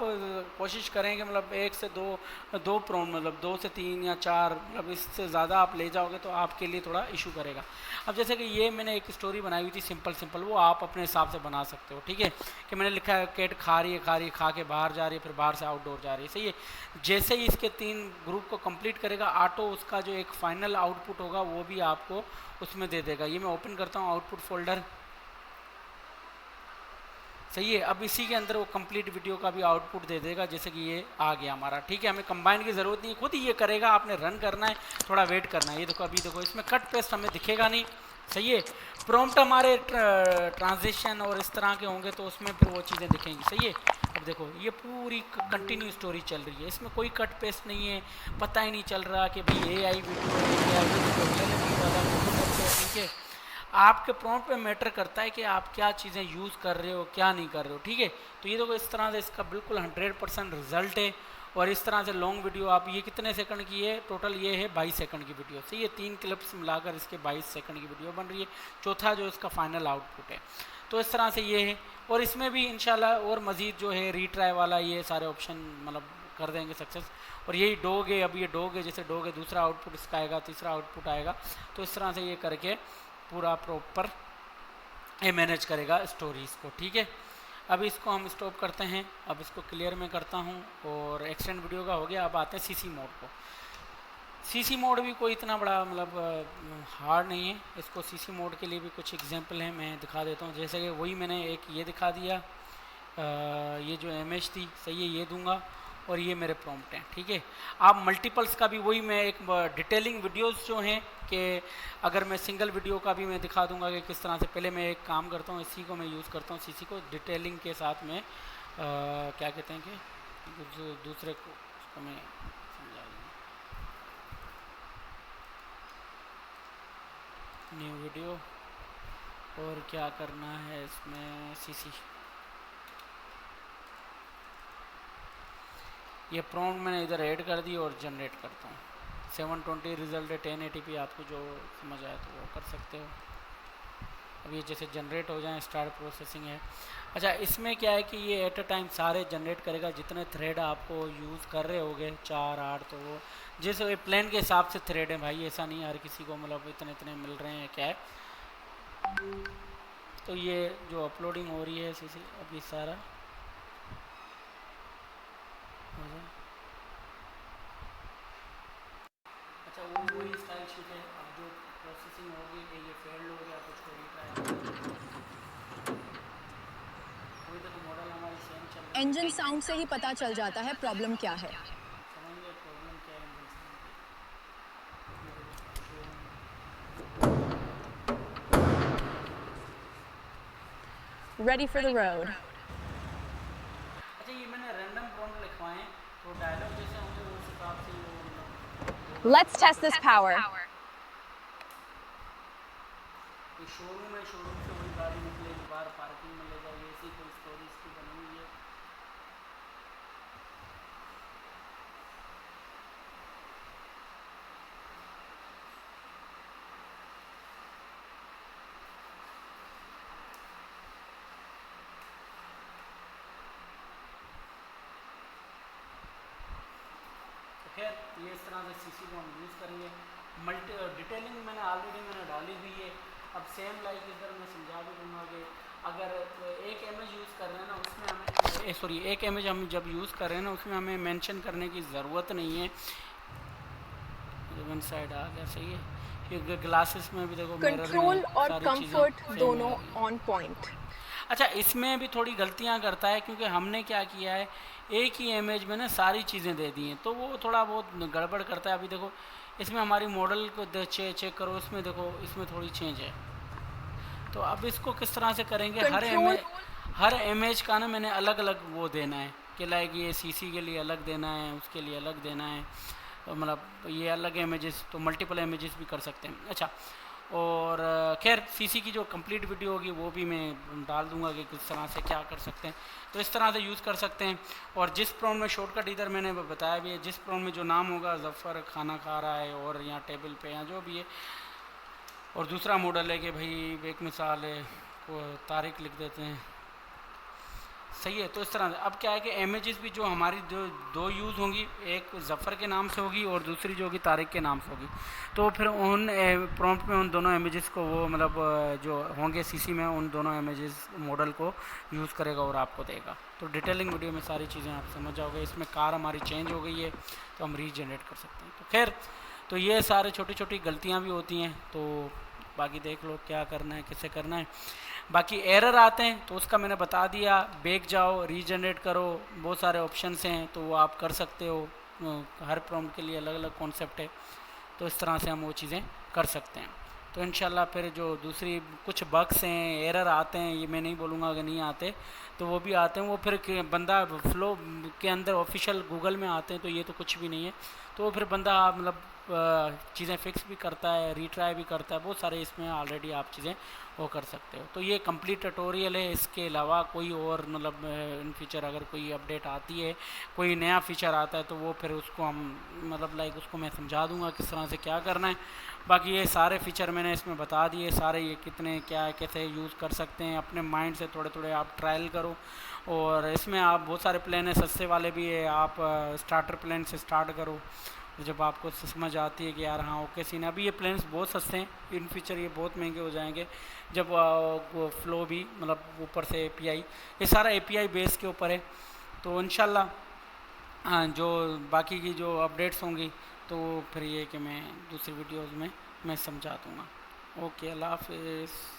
कोशिश करेंगे मतलब 1 से 2 प्रॉम्प्ट, मतलब 2 से 3 या 4, मतलब इससे ज़्यादा आप ले जाओगे तो आपके लिए थोड़ा इशू करेगा। अब जैसे कि ये मैंने एक स्टोरी बनाई हुई थी सिंपल, वो आप अपने हिसाब से बना सकते हो, ठीक है, कि मैंने लिखा है कैट खा रही है, खा के बाहर जा रही है, फिर बाहर से आउटडोर जा रही है। सही है, जैसे ही इसके 3 ग्रुप को कंप्लीट करेगा, ऑटो उसका जो एक फाइनल आउटपुट होगा वो भी आपको उसमें दे देगा। ये मैं ओपन करता हूँ आउटपुट फोल्डर, सही है। अब इसी के अंदर वो कंप्लीट वीडियो का भी आउटपुट दे देगा, जैसे कि ये आ गया हमारा, ठीक है। हमें कंबाइन की ज़रूरत नहीं, खुद ही ये करेगा, आपने रन करना है, थोड़ा वेट करना है। ये देखो अभी देखो इसमें कट पेस्ट हमें दिखेगा नहीं, सही है। प्रॉम्प्ट हमारे ट्रांजिशन और इस तरह के होंगे तो उसमें फिर वो चीज़ें दिखेंगी, सही है। अब देखो ये पूरी कंटिन्यू स्टोरी चल रही है, इसमें कोई कट पेस्ट नहीं है, पता ही नहीं चल रहा कि भाई AI वीडियो है, ठीक है। आपके प्रॉम्प्ट पे मैटर करता है कि आप क्या चीज़ें यूज़ कर रहे हो, क्या नहीं कर रहे हो, ठीक है। तो ये देखो इस तरह से इसका बिल्कुल 100% रिजल्ट है। और इस तरह से लॉन्ग वीडियो आप, ये कितने सेकंड की है टोटल, ये है 22 सेकंड की वीडियो, सही है। 3 क्लिप्स मिलाकर इसके 22 सेकंड की वीडियो बन रही है, चौथा जो इसका फाइनल आउटपुट है। तो इस तरह से ये है, और इसमें भी इंशाल्लाह और मज़ीद जो है रीट्राई वाला ये सारे ऑप्शन मतलब कर देंगे सक्सेस। और यही डॉग है, अब ये डॉग है, जैसे डॉग है दूसरा आउटपुट इसका आएगा, तीसरा आउटपुट आएगा। तो इस तरह से ये करके पूरा प्रॉपर ये मैनेज करेगा स्टोरीज़ को, ठीक है। अब इसको हम स्टॉप करते हैं, अब इसको क्लियर में करता हूँ और एक्सटेंड वीडियो का हो गया। अब आते हैं सीसी मोड को। सीसी मोड भी कोई इतना बड़ा मतलब हार्ड नहीं है। इसको सीसी मोड के लिए भी कुछ एग्जांपल हैं, मैं दिखा देता हूँ। जैसे कि वही मैंने एक ये दिखा दिया, ये जो इमेज थी सही है, ये दूंगा और ये मेरे प्रॉम्प्ट हैं, ठीक है। आप मल्टीपल्स का भी वही मैं एक डिटेलिंग वीडियोस जो हैं कि अगर मैं सिंगल वीडियो का भी मैं दिखा दूंगा कि किस तरह से। पहले मैं एक काम करता हूँ, इसी को मैं यूज़ करता हूँ, सीसी को डिटेलिंग के साथ में क्या कहते हैं कि दूसरे को उसको मैं समझा दूँगा। न्यू वीडियो, और क्या करना है इसमें, सीसी। ये प्रॉम्प्ट मैंने इधर ऐड कर दी और जनरेट करता हूँ। 720 रिजल्ट है, 1080p, आपको जो समझ आए तो वो कर सकते हो। अब ये जैसे जनरेट हो जाए, स्टार्ट प्रोसेसिंग है। अच्छा, इसमें क्या है कि ये एट अ टाइम सारे जनरेट करेगा, जितने थ्रेड आपको यूज़ कर रहे होगे 4 8, तो वो जिस प्लान के हिसाब से थ्रेड है भाई, ऐसा नहीं हर किसी को मतलब इतने इतने मिल रहे हैं क्या है। तो ये जो अपलोडिंग हो रही है सीसी, अब ये सारा अच्छा वही स्टाइल शीट है। अब जो प्रोसेसिंग होगी, ये फेल्ड हो गया, कुछ को रिट्राई। अभी तक मॉडल हमारी सेम चल रही है। इंजन साउंड से ही पता चल जाता है प्रॉब्लम क्या है। समझिए प्रॉब्लम क्या है engine sound. Ready for the road. अच्छा, ये मैंने रैंडम प्रॉम्प्ट लिखवाए हैं, तो डायलॉग जैसे होंगे उस हिसाब से वो Let's test this power. Showroom है, शोरूम से वही गाड़ी निकलेगी, बाहर पार्किंग में ले जाएगी, ऐसी कोई स्टोरी इसकी बनी हुई है। तो खैर ये इस तरह से सीसी को हम यूज़ करेंगे। मल्टी डिटेलिंग मैंने ऑलरेडी डाली हुई है। अब सेम लाइक इधर मैं समझा भी दूंगा कि अगर एक इमेज यूज़ कर रहे हैं ना, उसमें हमें एक इमेज हम जब यूज़ कर रहे हैं ना, उसमें हमें मेंशन करने की ज़रूरत नहीं है। वन साइड आ गया, सही है। क्योंकि ग्लासेस में भी देखो कंट्रोल और कंफर्ट दोनों ऑन पॉइंट। अच्छा, इसमें भी थोड़ी गलतियां करता है, क्योंकि हमने क्या किया है, एक ही इमेज में ना सारी चीज़ें दे दी हैं, तो वो थोड़ा बहुत गड़बड़ करता है। अभी देखो इसमें हमारी मॉडल को चेक करो, इसमें देखो इसमें थोड़ी चेंज है। तो अब इसको किस तरह से करेंगे, हर इमेज का ना मैंने अलग अलग वो देना है कि लाइक ये सीसी के लिए अलग देना है, उसके लिए अलग देना है, तो मतलब ये अलग इमेजेस, तो मल्टीपल इमेजेस भी कर सकते हैं। अच्छा, और खैर सीसी की जो कंप्लीट वीडियो होगी वो भी मैं डाल दूंगा कि किस तरह से क्या कर सकते हैं। तो इस तरह से यूज़ कर सकते हैं। और जिस प्रॉम्प्ट में शॉर्टकट इधर मैंने बताया भी है, जिस प्रॉम्प्ट में जो नाम होगा, ज़फ़र खाना खा रहा है और यहाँ टेबल पे या जो भी है, और दूसरा मॉडल है कि भाई एक मिसाल है को तारीख लिख देते हैं, सही है। तो इस तरह से अब क्या है कि इमेजेस भी जो हमारी जो दो यूज़ होंगी, एक ज़फ़र के नाम से होगी और दूसरी जो होगी तारीख के नाम से होगी। तो फिर उन प्रॉम्प्ट में उन दोनों इमेजेस को वो मतलब जो होंगे सीसी में, उन दोनों इमेजेस मॉडल को यूज़ करेगा और आपको देगा। तो डिटेलिंग वीडियो में सारी चीज़ें आप समझ जाओगे। इसमें कार हमारी चेंज हो गई है तो हम रीजनरेट कर सकते हैं। तो खैर, तो ये सारे छोटी छोटी गलतियाँ भी होती हैं, तो बाकी देख लो क्या करना है, किसे करना है। बाकी एरर आते हैं तो उसका मैंने बता दिया, बैक जाओ, रीजनरेट करो, बहुत सारे ऑप्शंस हैं तो वो आप कर सकते हो। हर प्रॉम्प्ट के लिए अलग अलग कॉन्सेप्ट है, तो इस तरह से हम वो चीज़ें कर सकते हैं। तो इंशाल्लाह फिर जो दूसरी कुछ बग्स हैं, एरर आते हैं, ये मैं नहीं बोलूँगा कि नहीं आते, तो वो भी आते हैं। वो फिर बंदा फ्लो के अंदर ऑफिशियल गूगल में आते हैं, तो ये तो कुछ भी नहीं है। तो वो फिर बंदा मतलब चीज़ें फिक्स भी करता है, रीट्राई भी करता है, बहुत सारे इसमें ऑलरेडी आप चीज़ें वो कर सकते हो। तो ये कंप्लीट ट्यूटोरियल है। इसके अलावा कोई और मतलब इन फ्यूचर अगर कोई अपडेट आती है, कोई नया फीचर आता है, तो वो फिर उसको हम मतलब लाइक उसको मैं समझा दूंगा किस तरह से क्या करना है। बाकी ये सारे फीचर मैंने इसमें बता दिए, सारे ये कितने क्या है, कैसे यूज़ कर सकते हैं। अपने माइंड से थोड़े थोड़े आप ट्रायल करो। और इसमें आप बहुत सारे प्लान है, सस्ते वाले भी है, आप स्टार्टर प्लान से स्टार्ट करो जब आपको समझ आती है कि यार हाँ ओके सीन। अभी ये प्लान्स बहुत सस्ते हैं, इन फ्यूचर ये बहुत महंगे हो जाएंगे जब वो फ्लो भी मतलब ऊपर से API, ये सारा API बेस के ऊपर है। तो इंशाल्लाह हाँ जो बाकी की जो अपडेट्स होंगी तो फिर ये कि मैं दूसरी वीडियोज़ में मैं समझा दूँगा। ओके, अल्लाह हाफिज़।